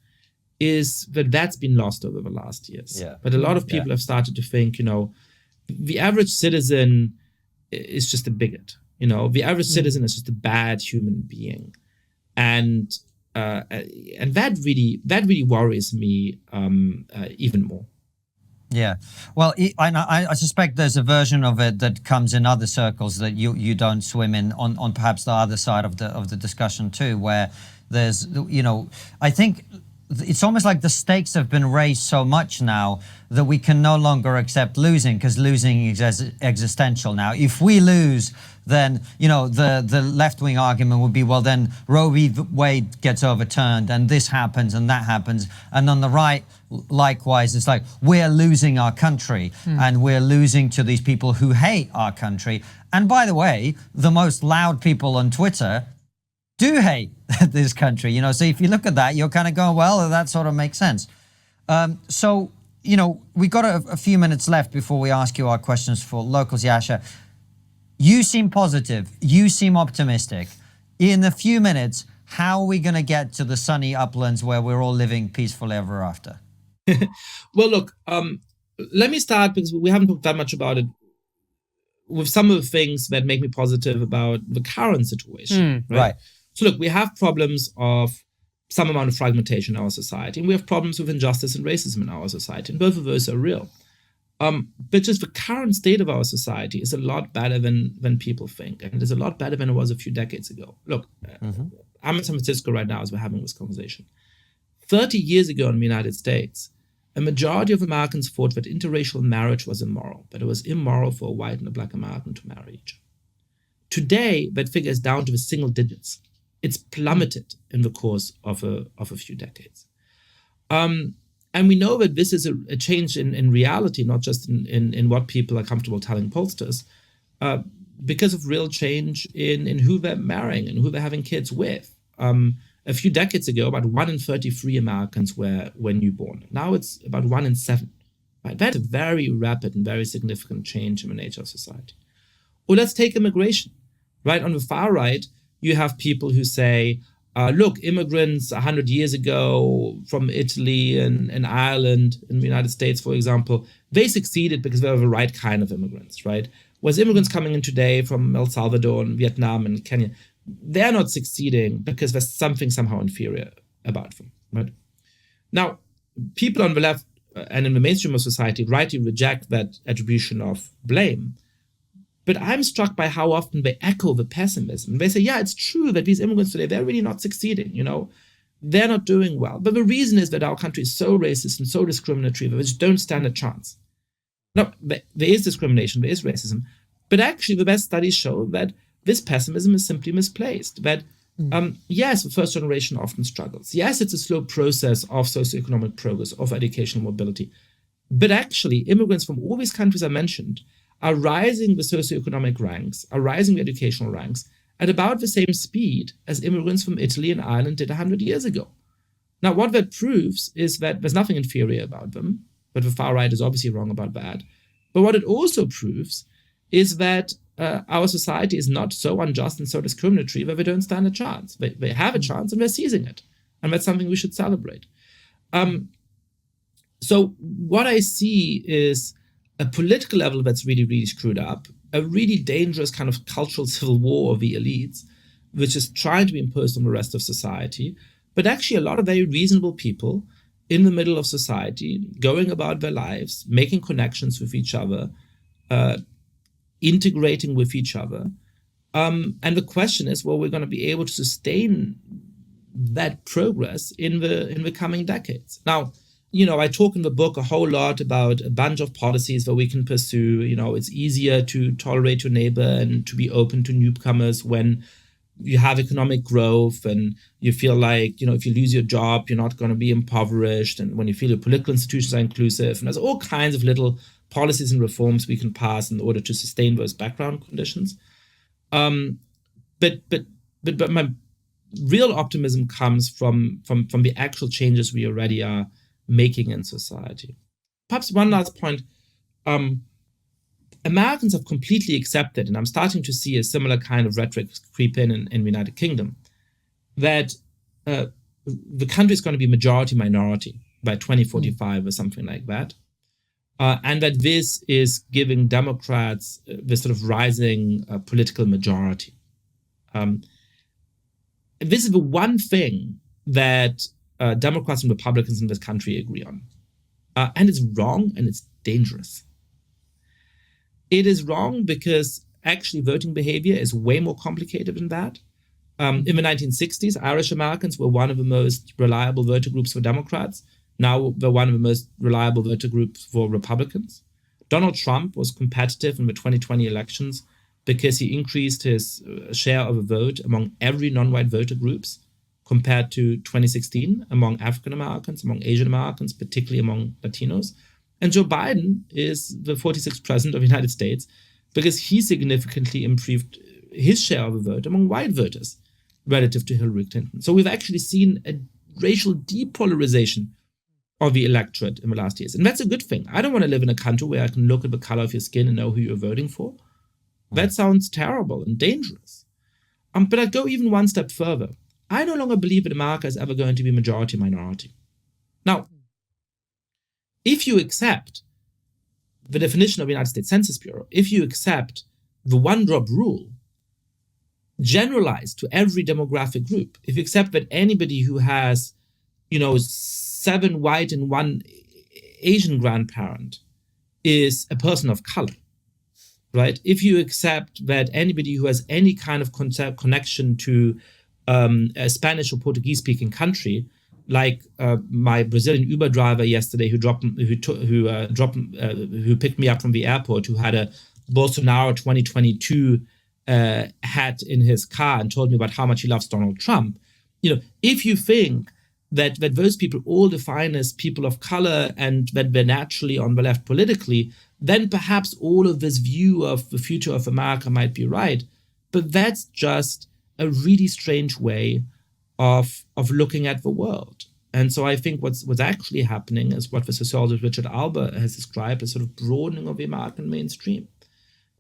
is that that's been lost over the last years. Yeah. But a lot of people have started to think, the average citizen is just a bigot. The average citizen is just a bad human being, and that really worries me even more. Yeah, well, I suspect there's a version of it that comes in other circles that you don't swim in on perhaps the other side of the discussion too, where there's I think it's almost like the stakes have been raised so much now that we can no longer accept losing, because losing is existential now. If we lose, then the left-wing argument would be, well, then Roe v. Wade gets overturned and this happens and that happens. And on the right, likewise, it's like, we're losing our country and we're losing to these people who hate our country. And by the way, the most loud people on Twitter do hate this country, so if you look at that, you're kind of going, well, that sort of makes sense. So, we got a few minutes left before we ask you our questions for locals, Yasha. You seem positive. You seem optimistic. In a few minutes, how are we going to get to the sunny uplands where we're all living peacefully ever after? Well, look, let me start, because we haven't talked that much about it, with some of the things that make me positive about the current situation. Right. So look, we have problems of some amount of fragmentation in our society, and we have problems with injustice and racism in our society, and both of those are real. But just the current state of our society is a lot better than people think, and it's a lot better than it was a few decades ago. Look, I'm in San Francisco right now as we're having this conversation. 30 years ago in the United States, a majority of Americans thought that interracial marriage was immoral, that it was immoral for a white and a black American to marry each other. Today, that figure is down to the single digits. It's plummeted in the course of a few decades. And we know that this is a change in reality, not just in what people are comfortable telling pollsters, because of real change in who they're marrying and who they're having kids with. a few decades ago, about 1 in 33 Americans were newborn. Now it's about 1 in 7. Right? That's a very rapid and very significant change in the nature of society. Or let's take immigration. Right? On the far right, you have people who say, look, immigrants 100 years ago from Italy and Ireland in the United States, for example, they succeeded because they were the right kind of immigrants, right? Whereas immigrants coming in today from El Salvador and Vietnam and Kenya, they're not succeeding because there's something somehow inferior about them, right? Now, people on the left and in the mainstream of society rightly reject that attribution of blame. But I'm struck by how often they echo the pessimism. They say, yeah, it's true that these immigrants today, they're really not succeeding, They're not doing well. But the reason is that our country is so racist and so discriminatory that they just don't stand a chance. No, there is discrimination, there is racism. But actually, the best studies show that this pessimism is simply misplaced. That, yes, the first generation often struggles. Yes, it's a slow process of socioeconomic progress, of educational mobility. But actually, immigrants from all these countries I mentioned are rising the socioeconomic ranks, are rising the educational ranks at about the same speed as immigrants from Italy and Ireland did 100 years ago. Now, what that proves is that there's nothing inferior about them, but the far right is obviously wrong about that. But what it also proves is that our society is not so unjust and so discriminatory that they don't stand a chance. They have a chance and they're seizing it. And that's something we should celebrate. So what I see is a political level that's really, really screwed up, a really dangerous kind of cultural civil war of the elites, which is trying to be imposed on the rest of society, but actually a lot of very reasonable people in the middle of society going about their lives, making connections with each other, integrating with each other. And the question is, well, we're going to be able to sustain that progress in the coming decades. Now, I talk in the book a whole lot about a bunch of policies that we can pursue. It's easier to tolerate your neighbor and to be open to newcomers when you have economic growth and you feel like, if you lose your job, you're not going to be impoverished. And when you feel your political institutions are inclusive, and there's all kinds of little policies and reforms we can pass in order to sustain those background conditions. But my real optimism comes from the actual changes we already are making in society. Perhaps one last point. Americans have completely accepted, and I'm starting to see a similar kind of rhetoric creep in the United Kingdom, that the country is going to be majority-minority by 2045 or something like that. And that this is giving Democrats this sort of rising political majority. This is the one thing that Democrats and Republicans in this country agree on. And it's wrong and it's dangerous. It is wrong because actually voting behavior is way more complicated than that. In the 1960s, Irish Americans were one of the most reliable voter groups for Democrats. Now they're one of the most reliable voter groups for Republicans. Donald Trump was competitive in the 2020 elections because he increased his share of the vote among every non-white voter groups compared to 2016 among African Americans, among Asian Americans, particularly among Latinos. And Joe Biden is the 46th president of the United States because he significantly improved his share of the vote among white voters relative to Hillary Clinton. So we've actually seen a racial depolarization of the electorate in the last years. And that's a good thing. I don't want to live in a country where I can look at the color of your skin and know who you're voting for. That sounds terrible and dangerous. But I'd go even one step further. I no longer believe that America is ever going to be majority-minority. Now, if you accept the definition of the United States Census Bureau, if you accept the one-drop rule generalized to every demographic group, if you accept that anybody who has, 7 white and 1 Asian grandparent is a person of color, right? If you accept that anybody who has any kind of connection to a Spanish or Portuguese-speaking country, like my Brazilian Uber driver yesterday who picked me up from the airport, who had a Bolsonaro 2022 hat in his car and told me about how much he loves Donald Trump. If you think that those people all define as people of color and that they're naturally on the left politically, then perhaps all of this view of the future of America might be right. But that's just a really strange way of looking at the world. And so I think what's actually happening is what the sociologist Richard Alber has described as sort of broadening of the American mainstream.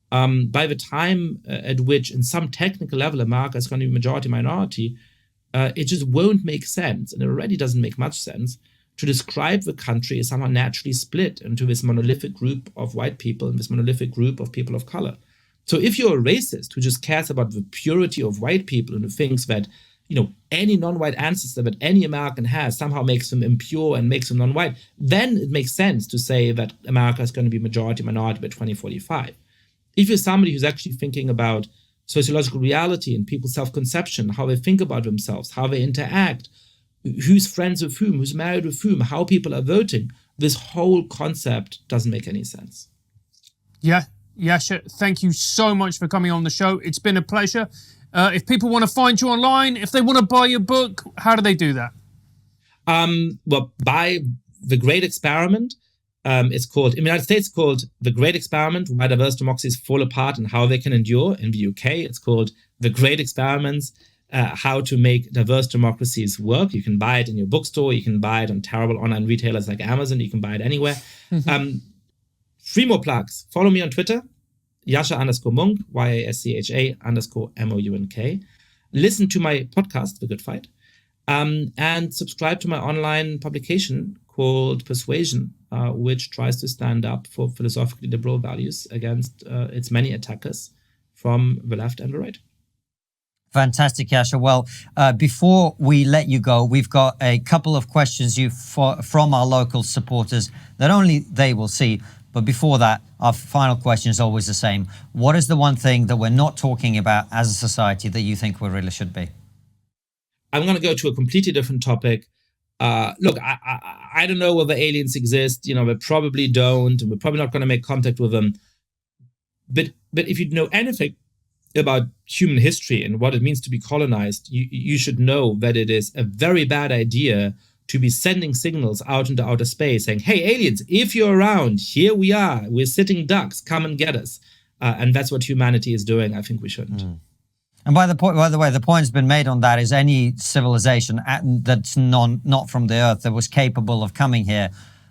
By the time at which, in some technical level, America is going to be majority-minority, it just won't make sense, and it already doesn't make much sense, to describe the country as somehow naturally split into this monolithic group of white people and this monolithic group of people of color. So if you're a racist who just cares about the purity of white people and who thinks that, any non-white ancestor that any American has somehow makes them impure and makes them non-white, then it makes sense to say that America is going to be majority-minority by 2045. If you're somebody who's actually thinking about sociological reality and people's self-conception, how they think about themselves, how they interact, who's friends with whom, who's married with whom, how people are voting, this whole concept doesn't make any sense. Yeah, Yasha, thank you so much for coming on the show. It's been a pleasure. If people want to find you online, if they want to buy your book, how do they do that? Well, buy The Great Experiment. It's called, in the United States, called The Great Experiment, Why Diverse Democracies Fall Apart and How They Can Endure. In the UK, it's called The Great Experiments, How to Make Diverse Democracies Work. You can buy it in your bookstore. You can buy it on terrible online retailers like Amazon. You can buy it anywhere. 3 more plugs. Follow me on Twitter, Yascha_Mounk, YASCHA_MOUNK. Listen to my podcast, The Good Fight, and subscribe to my online publication called Persuasion, which tries to stand up for philosophically liberal values against its many attackers from the left and the right. Fantastic, Yasha. Well, before we let you go, we've got a couple of questions from our local supporters that only they will see. But before that, our final question is always the same. What is the one thing that we're not talking about as a society that you think we really should be? I'm going to go to a completely different topic. Look, I don't know whether aliens exist. They probably don't, and we're probably not going to make contact with them. But if you know anything about human history and what it means to be colonized, you should know that it is a very bad idea to be sending signals out into outer space saying, hey, aliens, if you're around, here we are. We're sitting ducks. Come and get us. And that's what humanity is doing. I think we shouldn't. And by the way, the point's been made on that is any civilization that's not from the Earth that was capable of coming here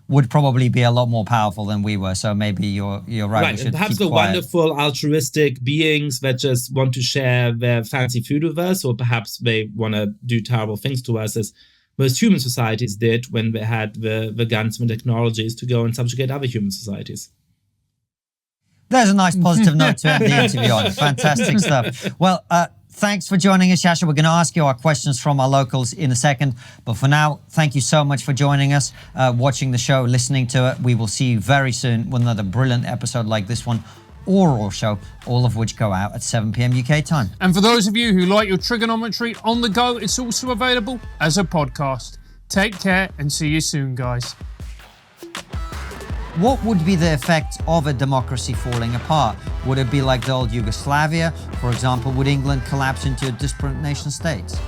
would probably be a lot more powerful than we were. So maybe you're right. Right, and perhaps the wonderful altruistic beings that just want to share their fancy food with us, or perhaps they want to do terrible things to us, as most human societies did when they had the guns and the technologies to go and subjugate other human societies. There's a nice positive note to end the interview on. Fantastic stuff. Well, thanks for joining us, Yasha. We're going to ask you our questions from our locals in a second. But for now, thank you so much for joining us, watching the show, listening to it. We will see you very soon with another brilliant episode like this one, or Raw Show, all of which go out at 7 p.m. UK time. And for those of you who like your trigonometry on the go, it's also available as a podcast. Take care and see you soon, guys. What would be the effect of a democracy falling apart? Would it be like the old Yugoslavia? For example, would England collapse into a disparate nation states?